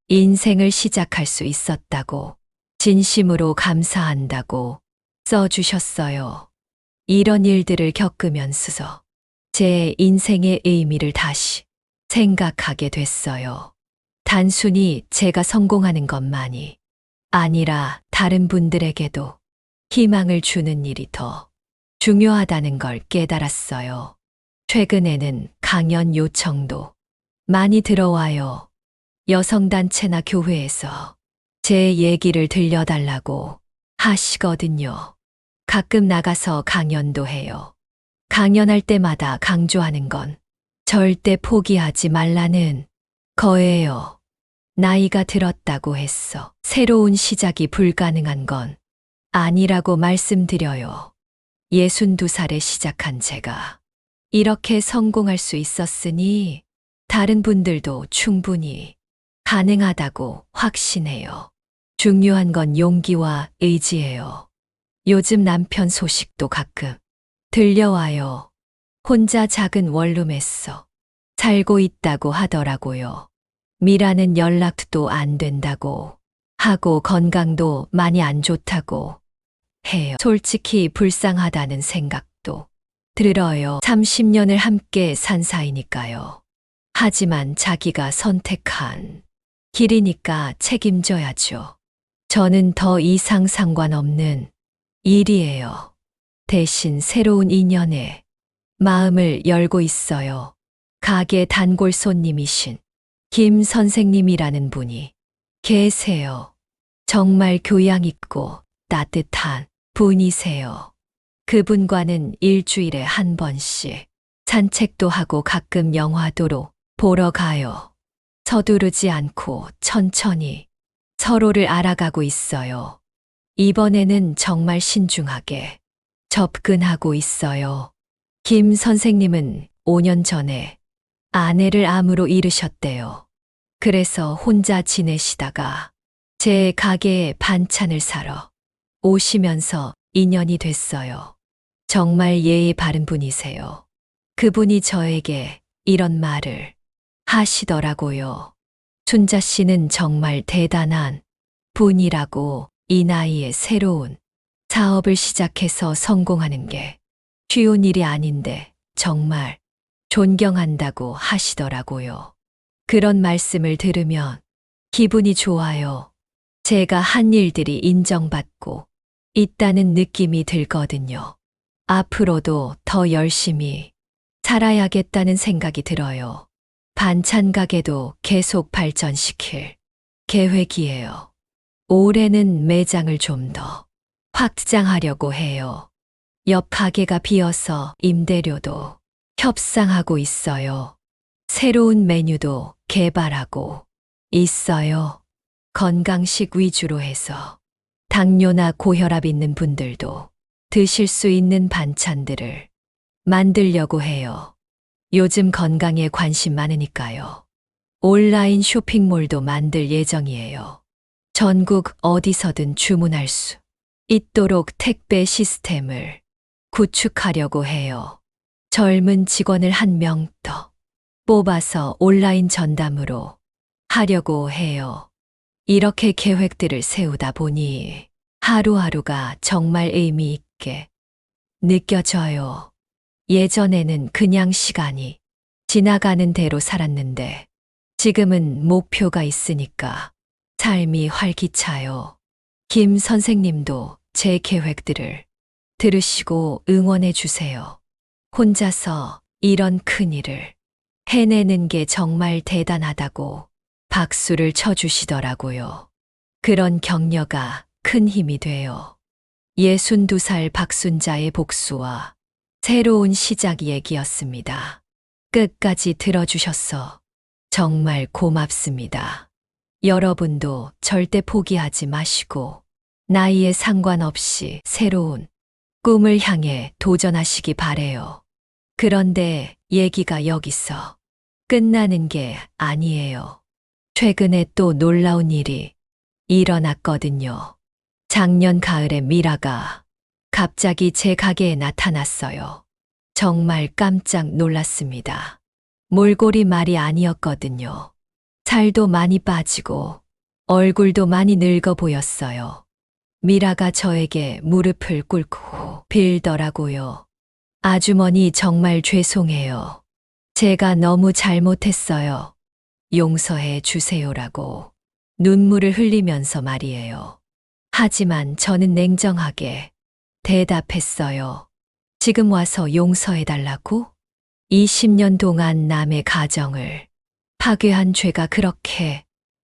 인생을 시작할 수 있었다고, 진심으로 감사한다고 써주셨어요. 이런 일들을 겪으면서 제 인생의 의미를 다시 생각하게 됐어요. 단순히 제가 성공하는 것만이 아니라 다른 분들에게도 희망을 주는 일이 더 중요하다는 걸 깨달았어요. 최근에는 강연 요청도 많이 들어와요. 여성단체나 교회에서 제 얘기를 들려달라고 하시거든요. 가끔 나가서 강연도 해요. 강연할 때마다 강조하는 건 절대 포기하지 말라는 거예요. 나이가 들었다고 해서 새로운 시작이 불가능한 건 아니라고 말씀드려요. 62살에 시작한 제가 이렇게 성공할 수 있었으니 다른 분들도 충분히 가능하다고 확신해요. 중요한 건 용기와 의지예요. 요즘 남편 소식도 가끔 들려와요. 혼자 작은 원룸에서 살고 있다고 하더라고요. 미라는 연락도 안 된다고 하고 건강도 많이 안 좋다고 해요. 솔직히 불쌍하다는 생각도 들어요. 30년을 함께 산 사이니까요. 하지만 자기가 선택한 길이니까 책임져야죠. 저는 더 이상 상관없는 일이에요. 대신 새로운 인연에 마음을 열고 있어요. 가게 단골 손님이신 김 선생님이라는 분이 계세요. 정말 교양 있고 따뜻한 분이세요. 그분과는 일주일에 한 번씩 산책도 하고 가끔 영화도 보러 가요. 서두르지 않고 천천히 서로를 알아가고 있어요. 이번에는 정말 신중하게 접근하고 있어요. 김 선생님은 5년 전에 아내를 암으로 잃으셨대요. 그래서 혼자 지내시다가 제 가게에 반찬을 사러 오시면서 인연이 됐어요. 정말 예의 바른 분이세요. 그분이 저에게 이런 말을 하시더라고요. 순자 씨는 정말 대단한 분이라고, 이 나이에 새로운 사업을 시작해서 성공하는 게 쉬운 일이 아닌데 정말 존경한다고 하시더라고요. 그런 말씀을 들으면 기분이 좋아요. 제가 한 일들이 인정받고 있다는 느낌이 들거든요. 앞으로도 더 열심히 살아야겠다는 생각이 들어요. 반찬 가게도 계속 발전시킬 계획이에요. 올해는 매장을 좀 더 확장하려고 해요. 옆 가게가 비어서 임대료도 협상하고 있어요. 새로운 메뉴도 개발하고 있어요. 건강식 위주로 해서 당뇨나 고혈압 있는 분들도 드실 수 있는 반찬들을 만들려고 해요. 요즘 건강에 관심 많으니까요. 온라인 쇼핑몰도 만들 예정이에요. 전국 어디서든 주문할 수 있도록 택배 시스템을 구축하려고 해요. 젊은 직원을 한 명 더 뽑아서 온라인 전담으로 하려고 해요. 이렇게 계획들을 세우다 보니 하루하루가 정말 의미 있게 느껴져요. 예전에는 그냥 시간이 지나가는 대로 살았는데 지금은 목표가 있으니까 삶이 활기차요. 김 선생님도 제 계획들을 들으시고 응원해 주세요. 혼자서 이런 큰일을 해내는 게 정말 대단하다고 박수를 쳐주시더라고요. 그런 격려가 큰 힘이 돼요. 62살 박순자의 복수와 새로운 시작 얘기였습니다. 끝까지 들어주셔서 정말 고맙습니다. 여러분도 절대 포기하지 마시고 나이에 상관없이 새로운 꿈을 향해 도전하시기 바래요. 그런데 얘기가 여기서 끝나는 게 아니에요. 최근에 또 놀라운 일이 일어났거든요. 작년 가을에 미라가 갑자기 제 가게에 나타났어요. 정말 깜짝 놀랐습니다. 몰골이 말이 아니었거든요. 살도 많이 빠지고 얼굴도 많이 늙어 보였어요. 미라가 저에게 무릎을 꿇고 빌더라고요. 아주머니 정말 죄송해요. 제가 너무 잘못했어요. 용서해 주세요라고 눈물을 흘리면서 말이에요. 하지만 저는 냉정하게 대답했어요. 지금 와서 용서해 달라고? 20년 동안 남의 가정을 파괴한 죄가 그렇게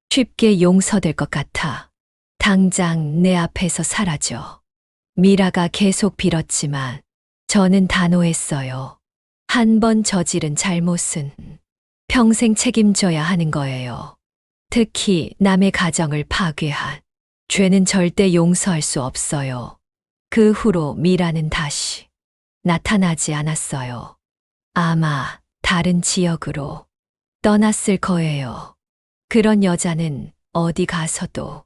쉽게 용서될 것 같아. 당장 내 앞에서 사라져. 미라가 계속 빌었지만 저는 단호했어요. 한 번 저지른 잘못은 평생 책임져야 하는 거예요. 특히 남의 가정을 파괴한 죄는 절대 용서할 수 없어요. 그 후로 미라는 다시 나타나지 않았어요. 아마 다른 지역으로 떠났을 거예요. 그런 여자는 어디 가서도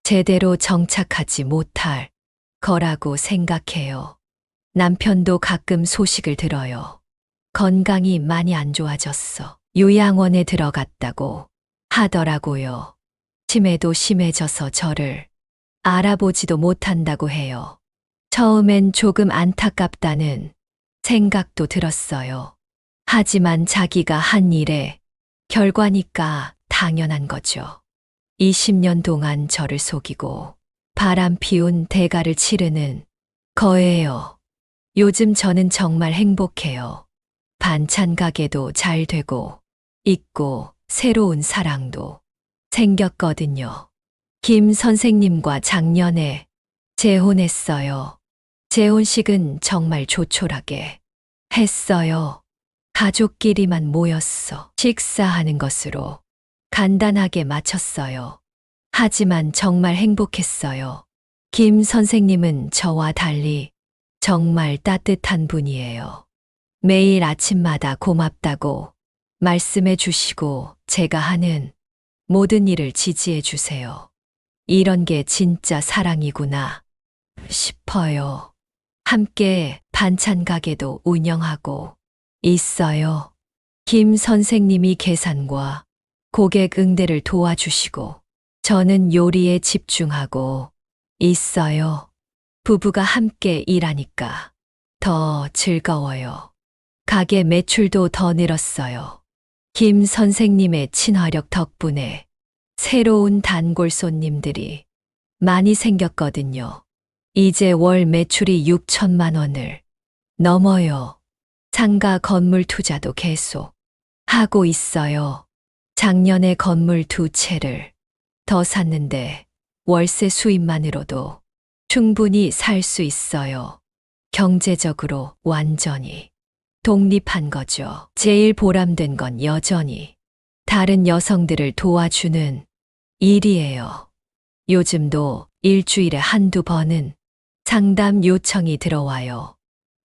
제대로 정착하지 못할 거라고 생각해요. 남편도 가끔 소식을 들어요. 건강이 많이 안 좋아졌어. 요양원에 들어갔다고 하더라고요. 치매도 심해져서 저를 알아보지도 못한다고 해요. 처음엔 조금 안타깝다는 생각도 들었어요. 하지만 자기가 한 일의 결과니까 당연한 거죠. 20년 동안 저를 속이고 바람 피운 대가를 치르는 거예요. 요즘 저는 정말 행복해요. 반찬 가게도 잘 되고 있고 새로운 사랑도 생겼거든요. 김 선생님과 작년에 재혼했어요. 재혼식은 정말 조촐하게 했어요. 가족끼리만 모였어. 식사하는 것으로 간단하게 마쳤어요. 하지만 정말 행복했어요. 김 선생님은 저와 달리 정말 따뜻한 분이에요. 매일 아침마다 고맙다고 말씀해 주시고 제가 하는 모든 일을 지지해 주세요. 이런 게 진짜 사랑이구나 싶어요. 함께 반찬 가게도 운영하고 있어요. 김 선생님이 계산과 고객 응대를 도와주시고 저는 요리에 집중하고 있어요. 부부가 함께 일하니까 더 즐거워요. 가게 매출도 더 늘었어요. 김 선생님의 친화력 덕분에 새로운 단골 손님들이 많이 생겼거든요. 이제 월 매출이 6천만 원을 넘어요. 상가 건물 투자도 계속 하고 있어요. 작년에 건물 2채를 더 샀는데 월세 수입만으로도 충분히 살 수 있어요. 경제적으로 완전히 독립한 거죠. 제일 보람된 건 여전히 다른 여성들을 도와주는 일이에요. 요즘도 일주일에 한두 번은 상담 요청이 들어와요.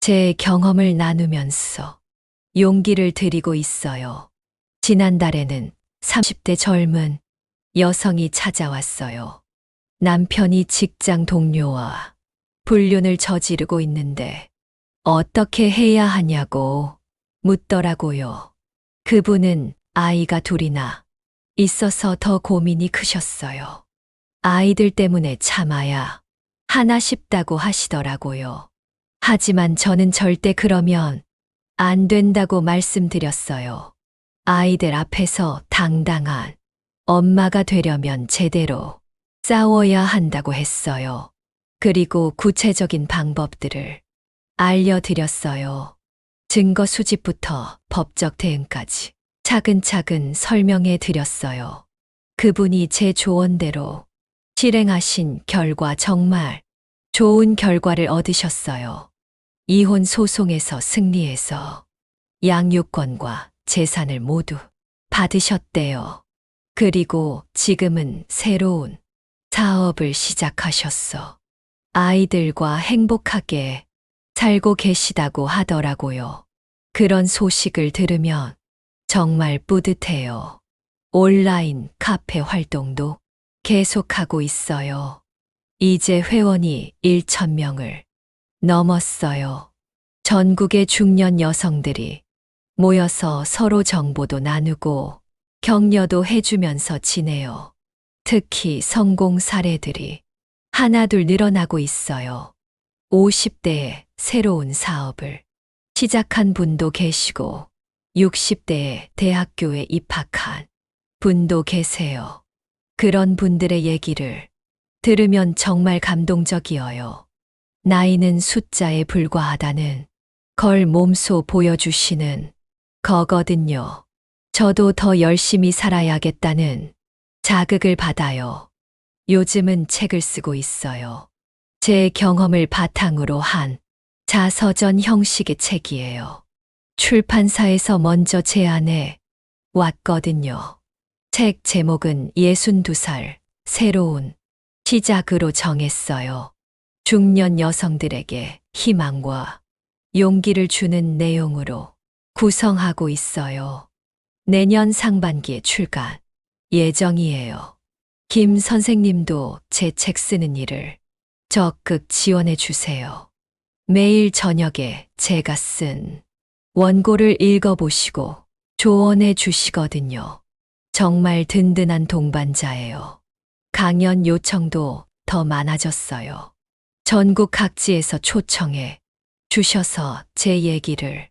제 경험을 나누면서 용기를 드리고 있어요. 지난달에는 30대 젊은 여성이 찾아왔어요. 남편이 직장 동료와 불륜을 저지르고 있는데 어떻게 해야 하냐고 묻더라고요. 그분은 아이가 둘이나 있어서 더 고민이 크셨어요. 아이들 때문에 참아야 하나 싶다고 하시더라고요. 하지만 저는 절대 그러면 안 된다고 말씀드렸어요. 아이들 앞에서 당당한 엄마가 되려면 제대로 싸워야 한다고 했어요. 그리고 구체적인 방법들을 알려드렸어요. 증거 수집부터 법적 대응까지 차근차근 설명해 드렸어요. 그분이 제 조언대로 실행하신 결과 정말 좋은 결과를 얻으셨어요. 이혼 소송에서 승리해서 양육권과 재산을 모두 받으셨대요. 그리고 지금은 새로운 사업을 시작하셨어. 아이들과 행복하게 살고 계시다고 하더라고요. 그런 소식을 들으면 정말 뿌듯해요. 온라인 카페 활동도 계속하고 있어요. 이제 회원이 1,000명을 넘었어요. 전국의 중년 여성들이 모여서 서로 정보도 나누고 격려도 해주면서 지내요. 특히 성공 사례들이 하나둘 늘어나고 있어요. 50대에 새로운 사업을 시작한 분도 계시고 60대에 대학교에 입학한 분도 계세요. 그런 분들의 얘기를 들으면 정말 감동적이어요. 나이는 숫자에 불과하다는 걸 몸소 보여주시는 거거든요. 저도 더 열심히 살아야겠다는 자극을 받아요. 요즘은 책을 쓰고 있어요. 제 경험을 바탕으로 한 자서전 형식의 책이에요. 출판사에서 먼저 제안해 왔거든요. 책 제목은 62살 새로운 시작으로 정했어요. 중년 여성들에게 희망과 용기를 주는 내용으로 구성하고 있어요. 내년 상반기에 출간 예정이에요. 김 선생님도 제 책 쓰는 일을 적극 지원해 주세요. 매일 저녁에 제가 쓴 원고를 읽어보시고 조언해 주시거든요. 정말 든든한 동반자예요. 강연 요청도 더 많아졌어요. 전국 각지에서 초청해 주셔서 제 얘기를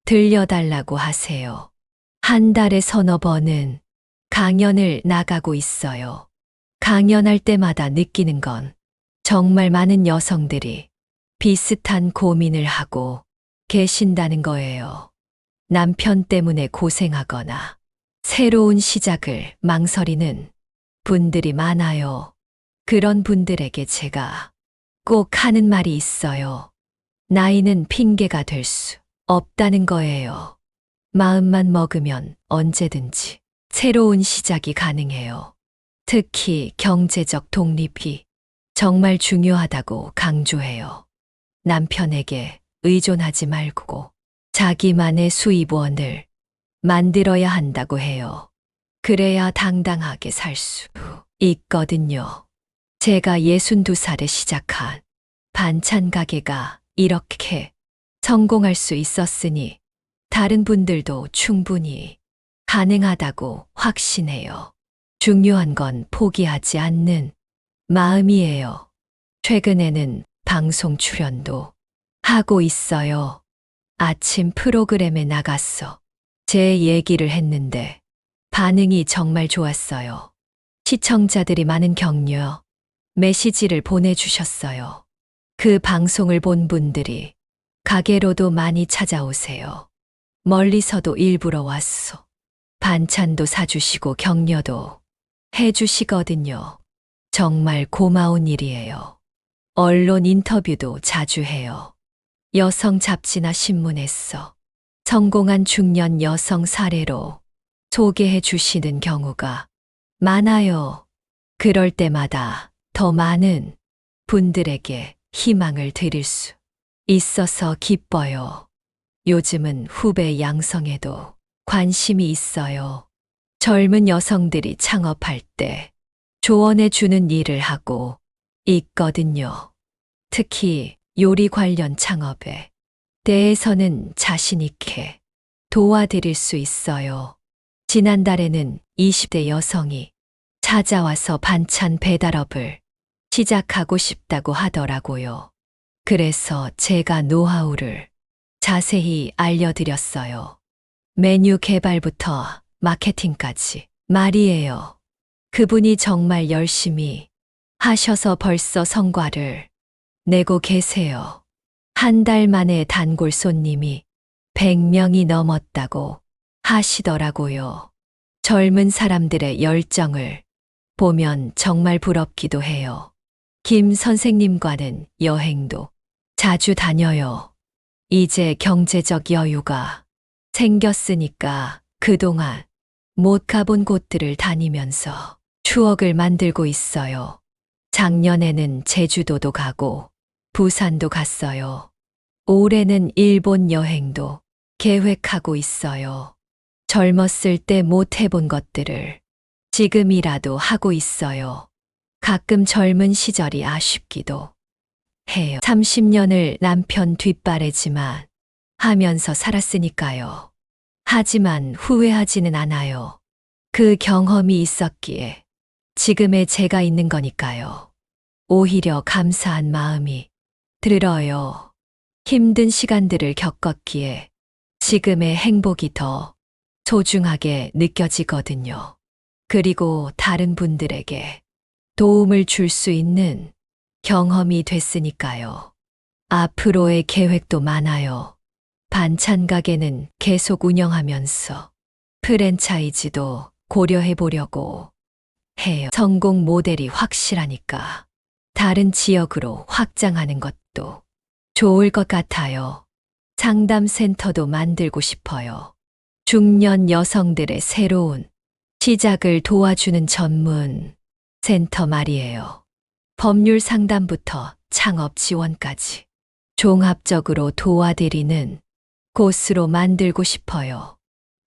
들려달라고 하세요. 한 달에 서너 번은 강연을 나가고 있어요. 강연할 때마다 느끼는 건 정말 많은 여성들이 비슷한 고민을 하고 계신다는 거예요. 남편 때문에 고생하거나 새로운 시작을 망설이는 분들이 많아요. 그런 분들에게 제가 꼭 하는 말이 있어요. 나이는 핑계가 될 수 없다는 거예요. 마음만 먹으면 언제든지 새로운 시작이 가능해요. 특히 경제적 독립이 정말 중요하다고 강조해요. 남편에게 의존하지 말고 자기만의 수입원을 만들어야 한다고 해요. 그래야 당당하게 살 수 있거든요. 제가 62살에 시작한 반찬 가게가 이렇게 성공할 수 있었으니 다른 분들도 충분히 가능하다고 확신해요. 중요한 건 포기하지 않는 마음이에요. 최근에는 방송 출연도 하고 있어요. 아침 프로그램에 나갔어. 제 얘기를 했는데 반응이 정말 좋았어요. 시청자들이 많은 격려 메시지를 보내주셨어요. 그 방송을 본 분들이 가게로도 많이 찾아오세요. 멀리서도 일부러 왔어. 반찬도 사주시고 격려도 해주시거든요. 정말 고마운 일이에요. 언론 인터뷰도 자주 해요. 여성 잡지나 신문에서 성공한 중년 여성 사례로 소개해 주시는 경우가 많아요. 그럴 때마다 더 많은 분들에게 희망을 드릴 수 있어서 기뻐요. 요즘은 후배 양성에도 관심이 있어요. 젊은 여성들이 창업할 때 조언해 주는 일을 하고 있거든요. 특히 요리 관련 창업에 대해서는 자신 있게 도와드릴 수 있어요. 지난달에는 20대 여성이 찾아와서 반찬 배달업을 시작하고 싶다고 하더라고요. 그래서 제가 노하우를 자세히 알려드렸어요. 메뉴 개발부터 마케팅까지 말이에요. 그분이 정말 열심히 하셔서 벌써 성과를 내고 계세요. 한 달 만에 단골 손님이 100명이 넘었다고 하시더라고요. 젊은 사람들의 열정을 보면 정말 부럽기도 해요. 김 선생님과는 여행도 자주 다녀요. 이제 경제적 여유가 생겼으니까 그동안 못 가본 곳들을 다니면서 추억을 만들고 있어요. 작년에는 제주도도 가고 부산도 갔어요. 올해는 일본 여행도 계획하고 있어요. 젊었을 때 못 해본 것들을 지금이라도 하고 있어요. 가끔 젊은 시절이 아쉽기도 해요. 30년을 남편 뒷바라지만 하면서 살았으니까요. 하지만 후회하지는 않아요. 그 경험이 있었기에 지금의 제가 있는 거니까요. 오히려 감사한 마음이 들어요. 힘든 시간들을 겪었기에 지금의 행복이 더 소중하게 느껴지거든요. 그리고 다른 분들에게 도움을 줄 수 있는 경험이 됐으니까요. 앞으로의 계획도 많아요. 반찬 가게는 계속 운영하면서 프랜차이즈도 고려해 보려고 해요. 성공 모델이 확실하니까 다른 지역으로 확장하는 것도 좋을 것 같아요. 상담센터도 만들고 싶어요. 중년 여성들의 새로운 시작을 도와주는 전문 센터 말이에요. 법률 상담부터 창업 지원까지 종합적으로 도와드리는 곳으로 만들고 싶어요.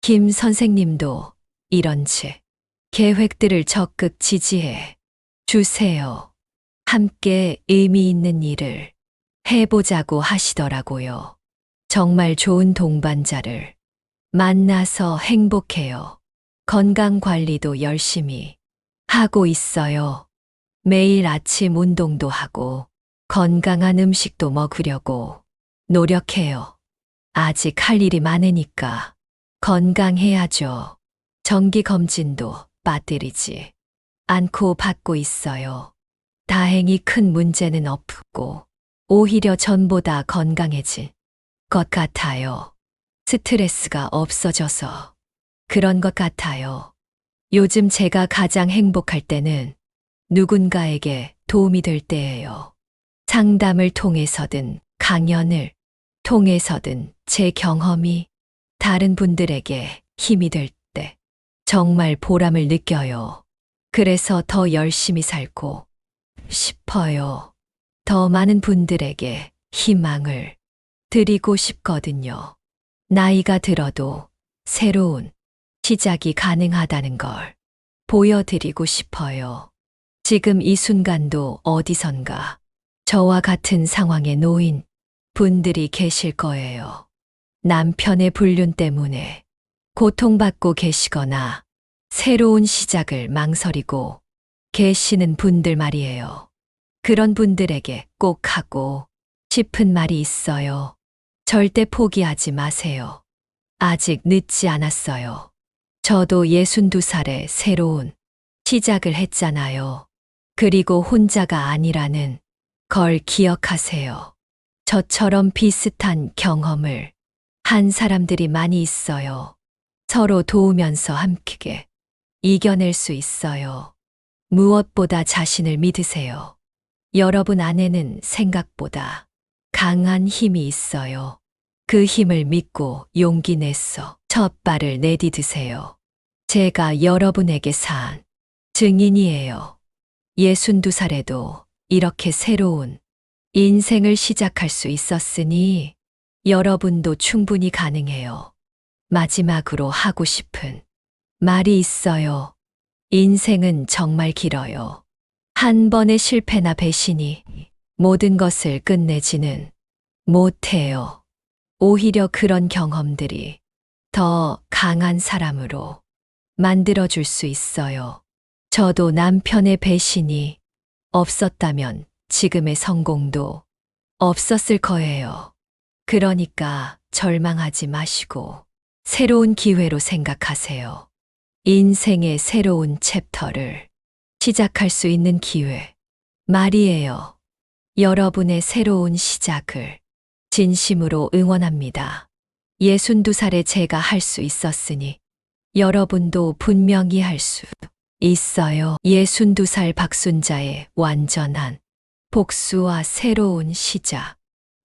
김 선생님도 이런 제 계획들을 적극 지지해 주세요. 함께 의미 있는 일을 해보자고 하시더라고요. 정말 좋은 동반자를 만나서 행복해요. 건강 관리도 열심히 하고 있어요. 매일 아침 운동도 하고 건강한 음식도 먹으려고 노력해요. 아직 할 일이 많으니까 건강해야죠. 정기 검진도 빠뜨리지 않고 받고 있어요. 다행히 큰 문제는 없고 오히려 전보다 건강해진 것 같아요. 스트레스가 없어져서 그런 것 같아요. 요즘 제가 가장 행복할 때는 누군가에게 도움이 될 때예요. 상담을 통해서든 강연을 통해서든 제 경험이 다른 분들에게 힘이 될 때 정말 보람을 느껴요. 그래서 더 열심히 살고 싶어요. 더 많은 분들에게 희망을 드리고 싶거든요. 나이가 들어도 새로운 시작이 가능하다는 걸 보여드리고 싶어요. 지금 이 순간도 어디선가 저와 같은 상황에 놓인 분들이 계실 거예요. 남편의 불륜 때문에 고통받고 계시거나 새로운 시작을 망설이고 계시는 분들 말이에요. 그런 분들에게 꼭 하고 싶은 말이 있어요. 절대 포기하지 마세요. 아직 늦지 않았어요. 저도 62살에 새로운 시작을 했잖아요. 그리고 혼자가 아니라는 걸 기억하세요. 저처럼 비슷한 경험을 한 사람들이 많이 있어요. 서로 도우면서 함께 이겨낼 수 있어요. 무엇보다 자신을 믿으세요. 여러분 안에는 생각보다 강한 힘이 있어요. 그 힘을 믿고 용기 내서 첫 발을 내디드세요. 제가 여러분에게 산 증인이에요. 62살에도 이렇게 새로운 인생을 시작할 수 있었으니 여러분도 충분히 가능해요. 마지막으로 하고 싶은 말이 있어요. 인생은 정말 길어요. 한 번의 실패나 배신이 모든 것을 끝내지는 못해요. 오히려 그런 경험들이 더 강한 사람으로 만들어줄 수 있어요. 저도 남편의 배신이 없었다면 지금의 성공도 없었을 거예요. 그러니까 절망하지 마시고 새로운 기회로 생각하세요. 인생의 새로운 챕터를 시작할 수 있는 기회 말이에요. 여러분의 새로운 시작을 진심으로 응원합니다. 62살에 제가 할 수 있었으니 여러분도 분명히 할 수 있어요. 62살 박순자의 완전한 복수와 새로운 시작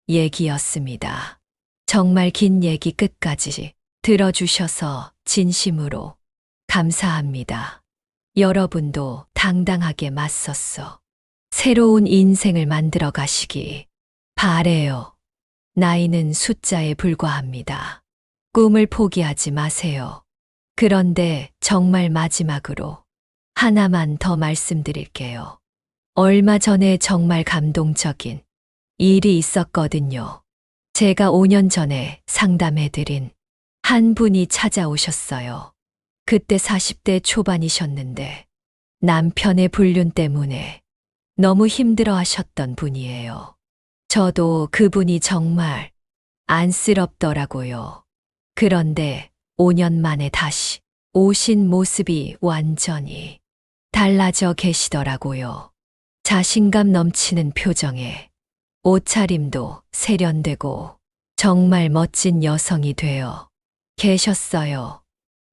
얘기였습니다. 정말 긴 얘기 끝까지 들어주셔서 진심으로 감사합니다. 여러분도 당당하게 맞섰어. 새로운 인생을 만들어 가시기 바래요. 나이는 숫자에 불과합니다. 꿈을 포기하지 마세요. 그런데 정말 마지막으로 하나만 더 말씀드릴게요. 얼마 전에 정말 감동적인 일이 있었거든요. 제가 5년 전에 상담해드린 한 분이 찾아오셨어요. 그때 40대 초반이셨는데 남편의 불륜 때문에 너무 힘들어 하셨던 분이에요. 저도 그분이 정말 안쓰럽더라고요. 그런데 5년 만에 다시 오신 모습이 완전히 달라져 계시더라고요. 자신감 넘치는 표정에 옷차림도 세련되고 정말 멋진 여성이 되어 계셨어요.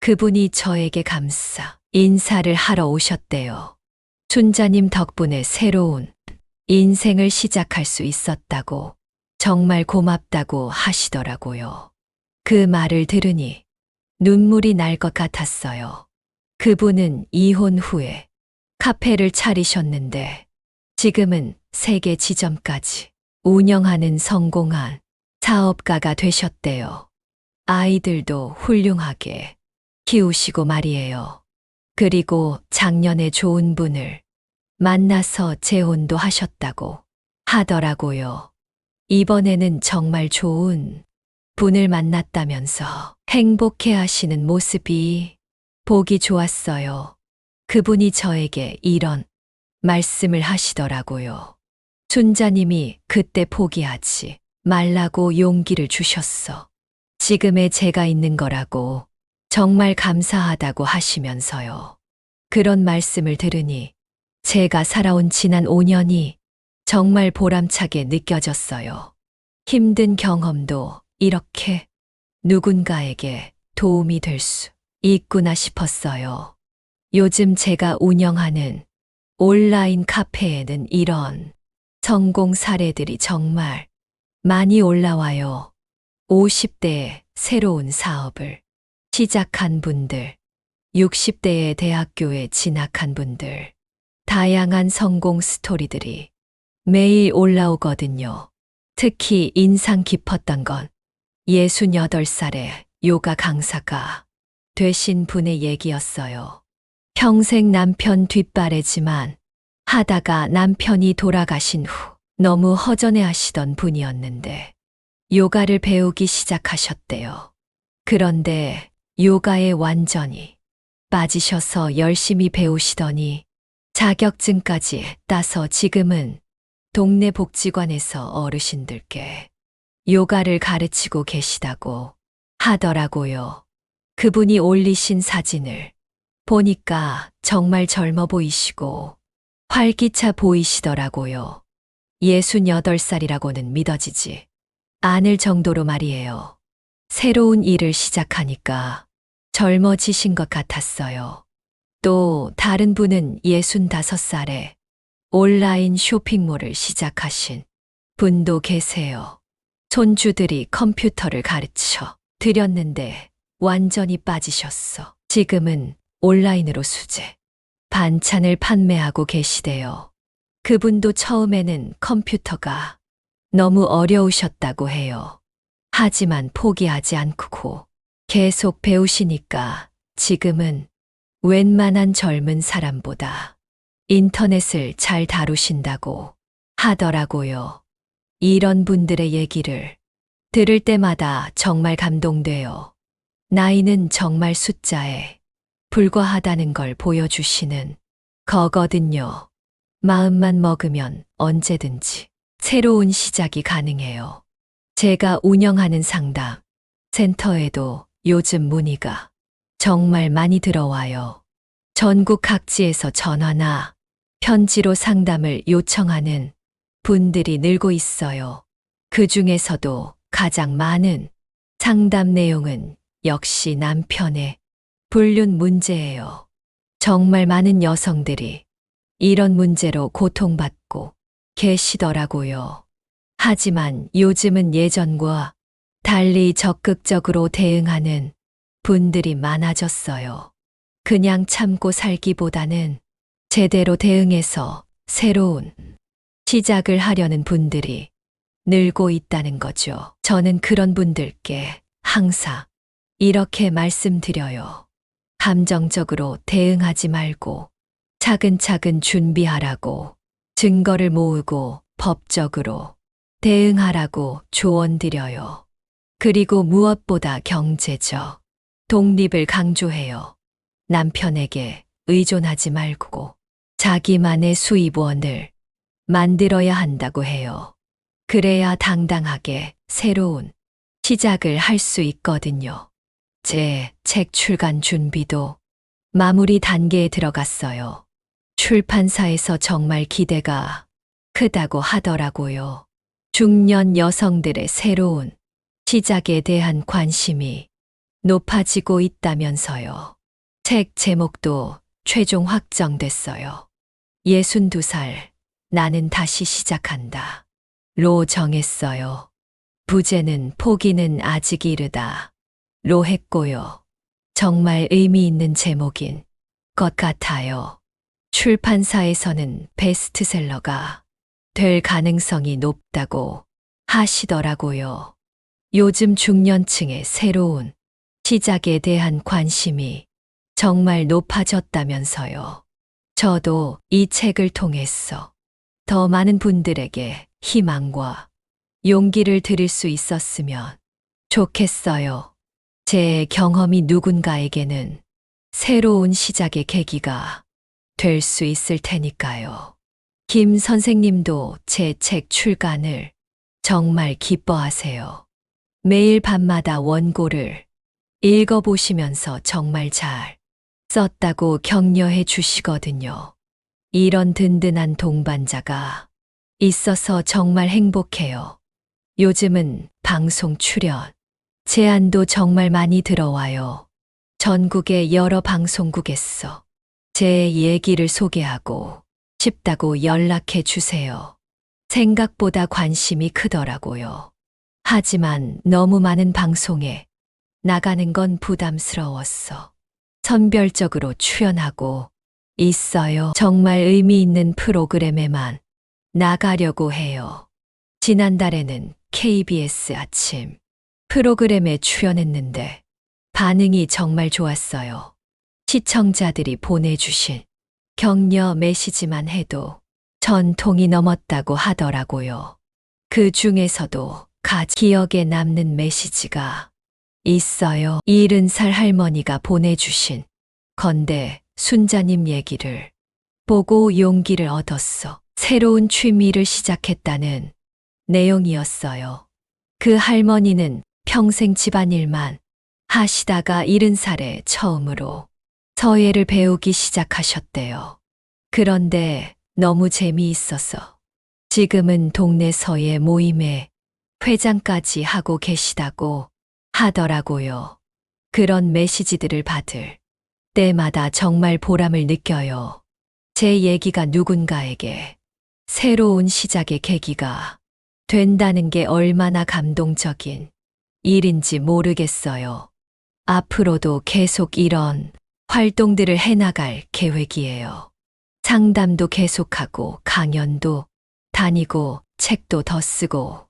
그분이 저에게 감사 인사를 하러 오셨대요. 춘자님 덕분에 새로운 인생을 시작할 수 있었다고 정말 고맙다고 하시더라고요. 그 말을 들으니 눈물이 날 것 같았어요. 그분은 이혼 후에 카페를 차리셨는데 지금은 세계 지점까지 운영하는 성공한 사업가가 되셨대요. 아이들도 훌륭하게 키우시고 말이에요. 그리고 작년에 좋은 분을 만나서 재혼도 하셨다고 하더라고요. 이번에는 정말 좋은 분을 만났다면서 행복해 하시는 모습이 보기 좋았어요. 그분이 저에게 이런 말씀을 하시더라고요. 춘자님이 그때 포기하지 말라고 용기를 주셨어. 지금의 제가 있는 거라고 정말 감사하다고 하시면서요. 그런 말씀을 들으니 제가 살아온 지난 5년이 정말 보람차게 느껴졌어요. 힘든 경험도 이렇게 누군가에게 도움이 될 수 있구나 싶었어요. 요즘 제가 운영하는 온라인 카페에는 이런 성공 사례들이 정말 많이 올라와요. 50대에 새로운 사업을 시작한 분들, 60대에 대학교에 진학한 분들, 다양한 성공 스토리들이 매일 올라오거든요. 특히 인상 깊었던 건 68살의 요가 강사가 되신 분의 얘기였어요. 평생 남편 뒷바래지만 하다가 남편이 돌아가신 후 너무 허전해 하시던 분이었는데 요가를 배우기 시작하셨대요. 그런데 요가에 완전히 빠지셔서 열심히 배우시더니 자격증까지 따서 지금은 동네 복지관에서 어르신들께 요가를 가르치고 계시다고 하더라고요. 그분이 올리신 사진을 보니까 정말 젊어 보이시고 활기차 보이시더라고요. 68살이라고는 믿어지지 않을 정도로 말이에요. 새로운 일을 시작하니까 젊어지신 것 같았어요. 또 다른 분은 65살에 온라인 쇼핑몰을 시작하신 분도 계세요. 손주들이 컴퓨터를 가르쳐 드렸는데 완전히 빠지셨어. 지금은 온라인으로 수제, 반찬을 판매하고 계시대요. 그분도 처음에는 컴퓨터가 너무 어려우셨다고 해요. 하지만 포기하지 않고 계속 배우시니까 지금은 웬만한 젊은 사람보다 인터넷을 잘 다루신다고 하더라고요. 이런 분들의 얘기를 들을 때마다 정말 감동돼요. 나이는 정말 숫자에 불과하다는 걸 보여주시는 거거든요. 마음만 먹으면 언제든지 새로운 시작이 가능해요. 제가 운영하는 상담 센터에도 요즘 문의가 정말 많이 들어와요. 전국 각지에서 전화나 편지로 상담을 요청하는 분들이 늘고 있어요. 그 중에서도 가장 많은 상담 내용은 역시 남편의 불륜 문제예요. 정말 많은 여성들이 이런 문제로 고통받고 계시더라고요. 하지만 요즘은 예전과 달리 적극적으로 대응하는 분들이 많아졌어요. 그냥 참고 살기보다는 제대로 대응해서 새로운 시작을 하려는 분들이 늘고 있다는 거죠. 저는 그런 분들께 항상 이렇게 말씀드려요. 감정적으로 대응하지 말고 차근차근 준비하라고, 증거를 모으고 법적으로 대응하라고 조언드려요. 그리고 무엇보다 경제적 독립을 강조해요. 남편에게 의존하지 말고 자기만의 수입원을 만들어야 한다고 해요. 그래야 당당하게 새로운 시작을 할 수 있거든요. 제 책 출간 준비도 마무리 단계에 들어갔어요. 출판사에서 정말 기대가 크다고 하더라고요. 중년 여성들의 새로운 시작에 대한 관심이 높아지고 있다면서요. 책 제목도 최종 확정됐어요. 62살, 나는 다시 시작한다. 로 정했어요. 부제는 포기는 아직 이르다. 로 했고요. 정말 의미 있는 제목인 것 같아요. 출판사에서는 베스트셀러가 될 가능성이 높다고 하시더라고요. 요즘 중년층의 새로운 시작에 대한 관심이 정말 높아졌다면서요. 저도 이 책을 통해서 더 많은 분들에게 희망과 용기를 드릴 수 있었으면 좋겠어요. 제 경험이 누군가에게는 새로운 시작의 계기가 될 수 있을 테니까요. 김 선생님도 제 책 출간을 정말 기뻐하세요. 매일 밤마다 원고를 읽어보시면서 정말 잘 썼다고 격려해 주시거든요. 이런 든든한 동반자가 있어서 정말 행복해요. 요즘은 방송 출연 제안도 정말 많이 들어와요. 전국의 여러 방송국에서 제 얘기를 소개하고 싶다고 연락해 주세요. 생각보다 관심이 크더라고요. 하지만 너무 많은 방송에 나가는 건 부담스러웠어. 선별적으로 출연하고 있어요. 정말 의미 있는 프로그램에만 나가려고 해요. 지난달에는 KBS 아침 프로그램에 출연했는데 반응이 정말 좋았어요. 시청자들이 보내주신 격려 메시지만 해도 1,000통이 넘었다고 하더라고요. 그 중에서도 가장 기억에 남는 메시지가 있어요. 70살 할머니가 보내주신 건데 순자님 얘기를 보고 용기를 얻었어. 새로운 취미를 시작했다는 내용이었어요. 그 할머니는 평생 집안일만 하시다가 70살에 처음으로 서예를 배우기 시작하셨대요. 그런데 너무 재미있어서 지금은 동네 서예 모임에 회장까지 하고 계시다고 하더라고요. 그런 메시지들을 받을 때마다 정말 보람을 느껴요. 제 얘기가 누군가에게 새로운 시작의 계기가 된다는 게 얼마나 감동적인 일인지 모르겠어요. 앞으로도 계속 이런 활동들을 해나갈 계획이에요. 상담도 계속하고 강연도 다니고 책도 더 쓰고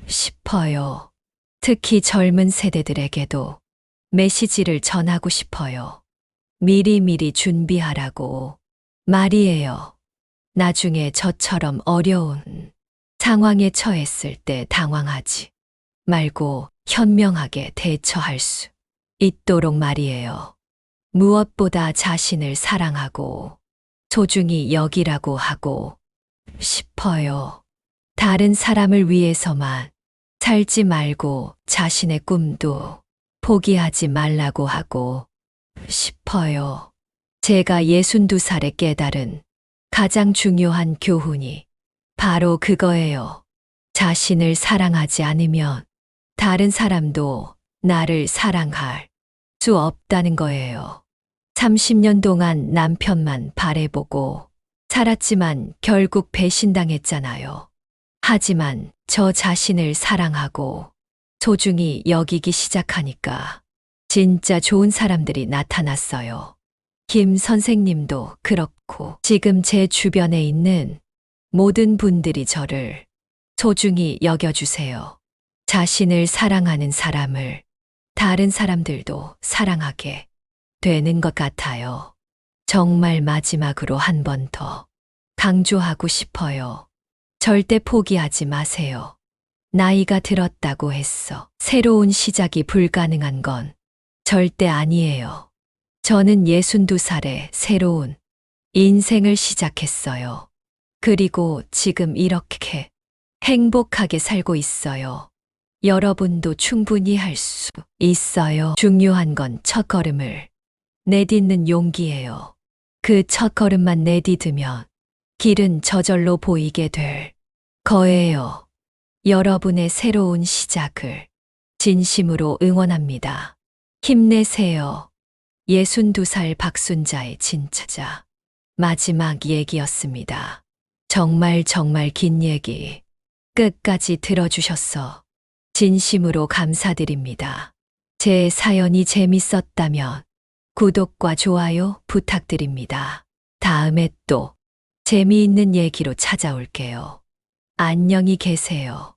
싶어요. 특히 젊은 세대들에게도 메시지를 전하고 싶어요. 미리미리 준비하라고 말이에요. 나중에 저처럼 어려운 상황에 처했을 때 당황하지 말고 현명하게 대처할 수 있도록 말이에요. 무엇보다 자신을 사랑하고 소중히 여기라고 하고 싶어요. 다른 사람을 위해서만 살지 말고 자신의 꿈도 포기하지 말라고 하고 싶어요. 제가 62살에 깨달은 가장 중요한 교훈이 바로 그거예요. 자신을 사랑하지 않으면 다른 사람도 나를 사랑할 수 없다는 거예요. 30년 동안 남편만 바라보고 살았지만 결국 배신당했잖아요. 하지만 저 자신을 사랑하고 소중히 여기기 시작하니까 진짜 좋은 사람들이 나타났어요. 김 선생님도 그렇고 지금 제 주변에 있는 모든 분들이 저를 소중히 여겨주세요. 자신을 사랑하는 사람을 다른 사람들도 사랑하게 되는 것 같아요. 정말 마지막으로 한 번 더 강조하고 싶어요. 절대 포기하지 마세요. 나이가 들었다고 했어 새로운 시작이 불가능한 건 절대 아니에요. 저는 62살에 새로운 인생을 시작했어요. 그리고 지금 이렇게 행복하게 살고 있어요. 여러분도 충분히 할 수 있어요. 중요한 건 첫걸음을 내딛는 용기예요. 그 첫걸음만 내딛으면 길은 저절로 보이게 될 거예요. 여러분의 새로운 시작을 진심으로 응원합니다. 힘내세요. 62살 박순자의 진짜 마지막 얘기였습니다. 정말 긴 얘기 끝까지 들어주셔서 진심으로 감사드립니다. 제 사연이 재밌었다면 구독과 좋아요 부탁드립니다. 다음에 또 재미있는 얘기로 찾아올게요. 안녕히 계세요.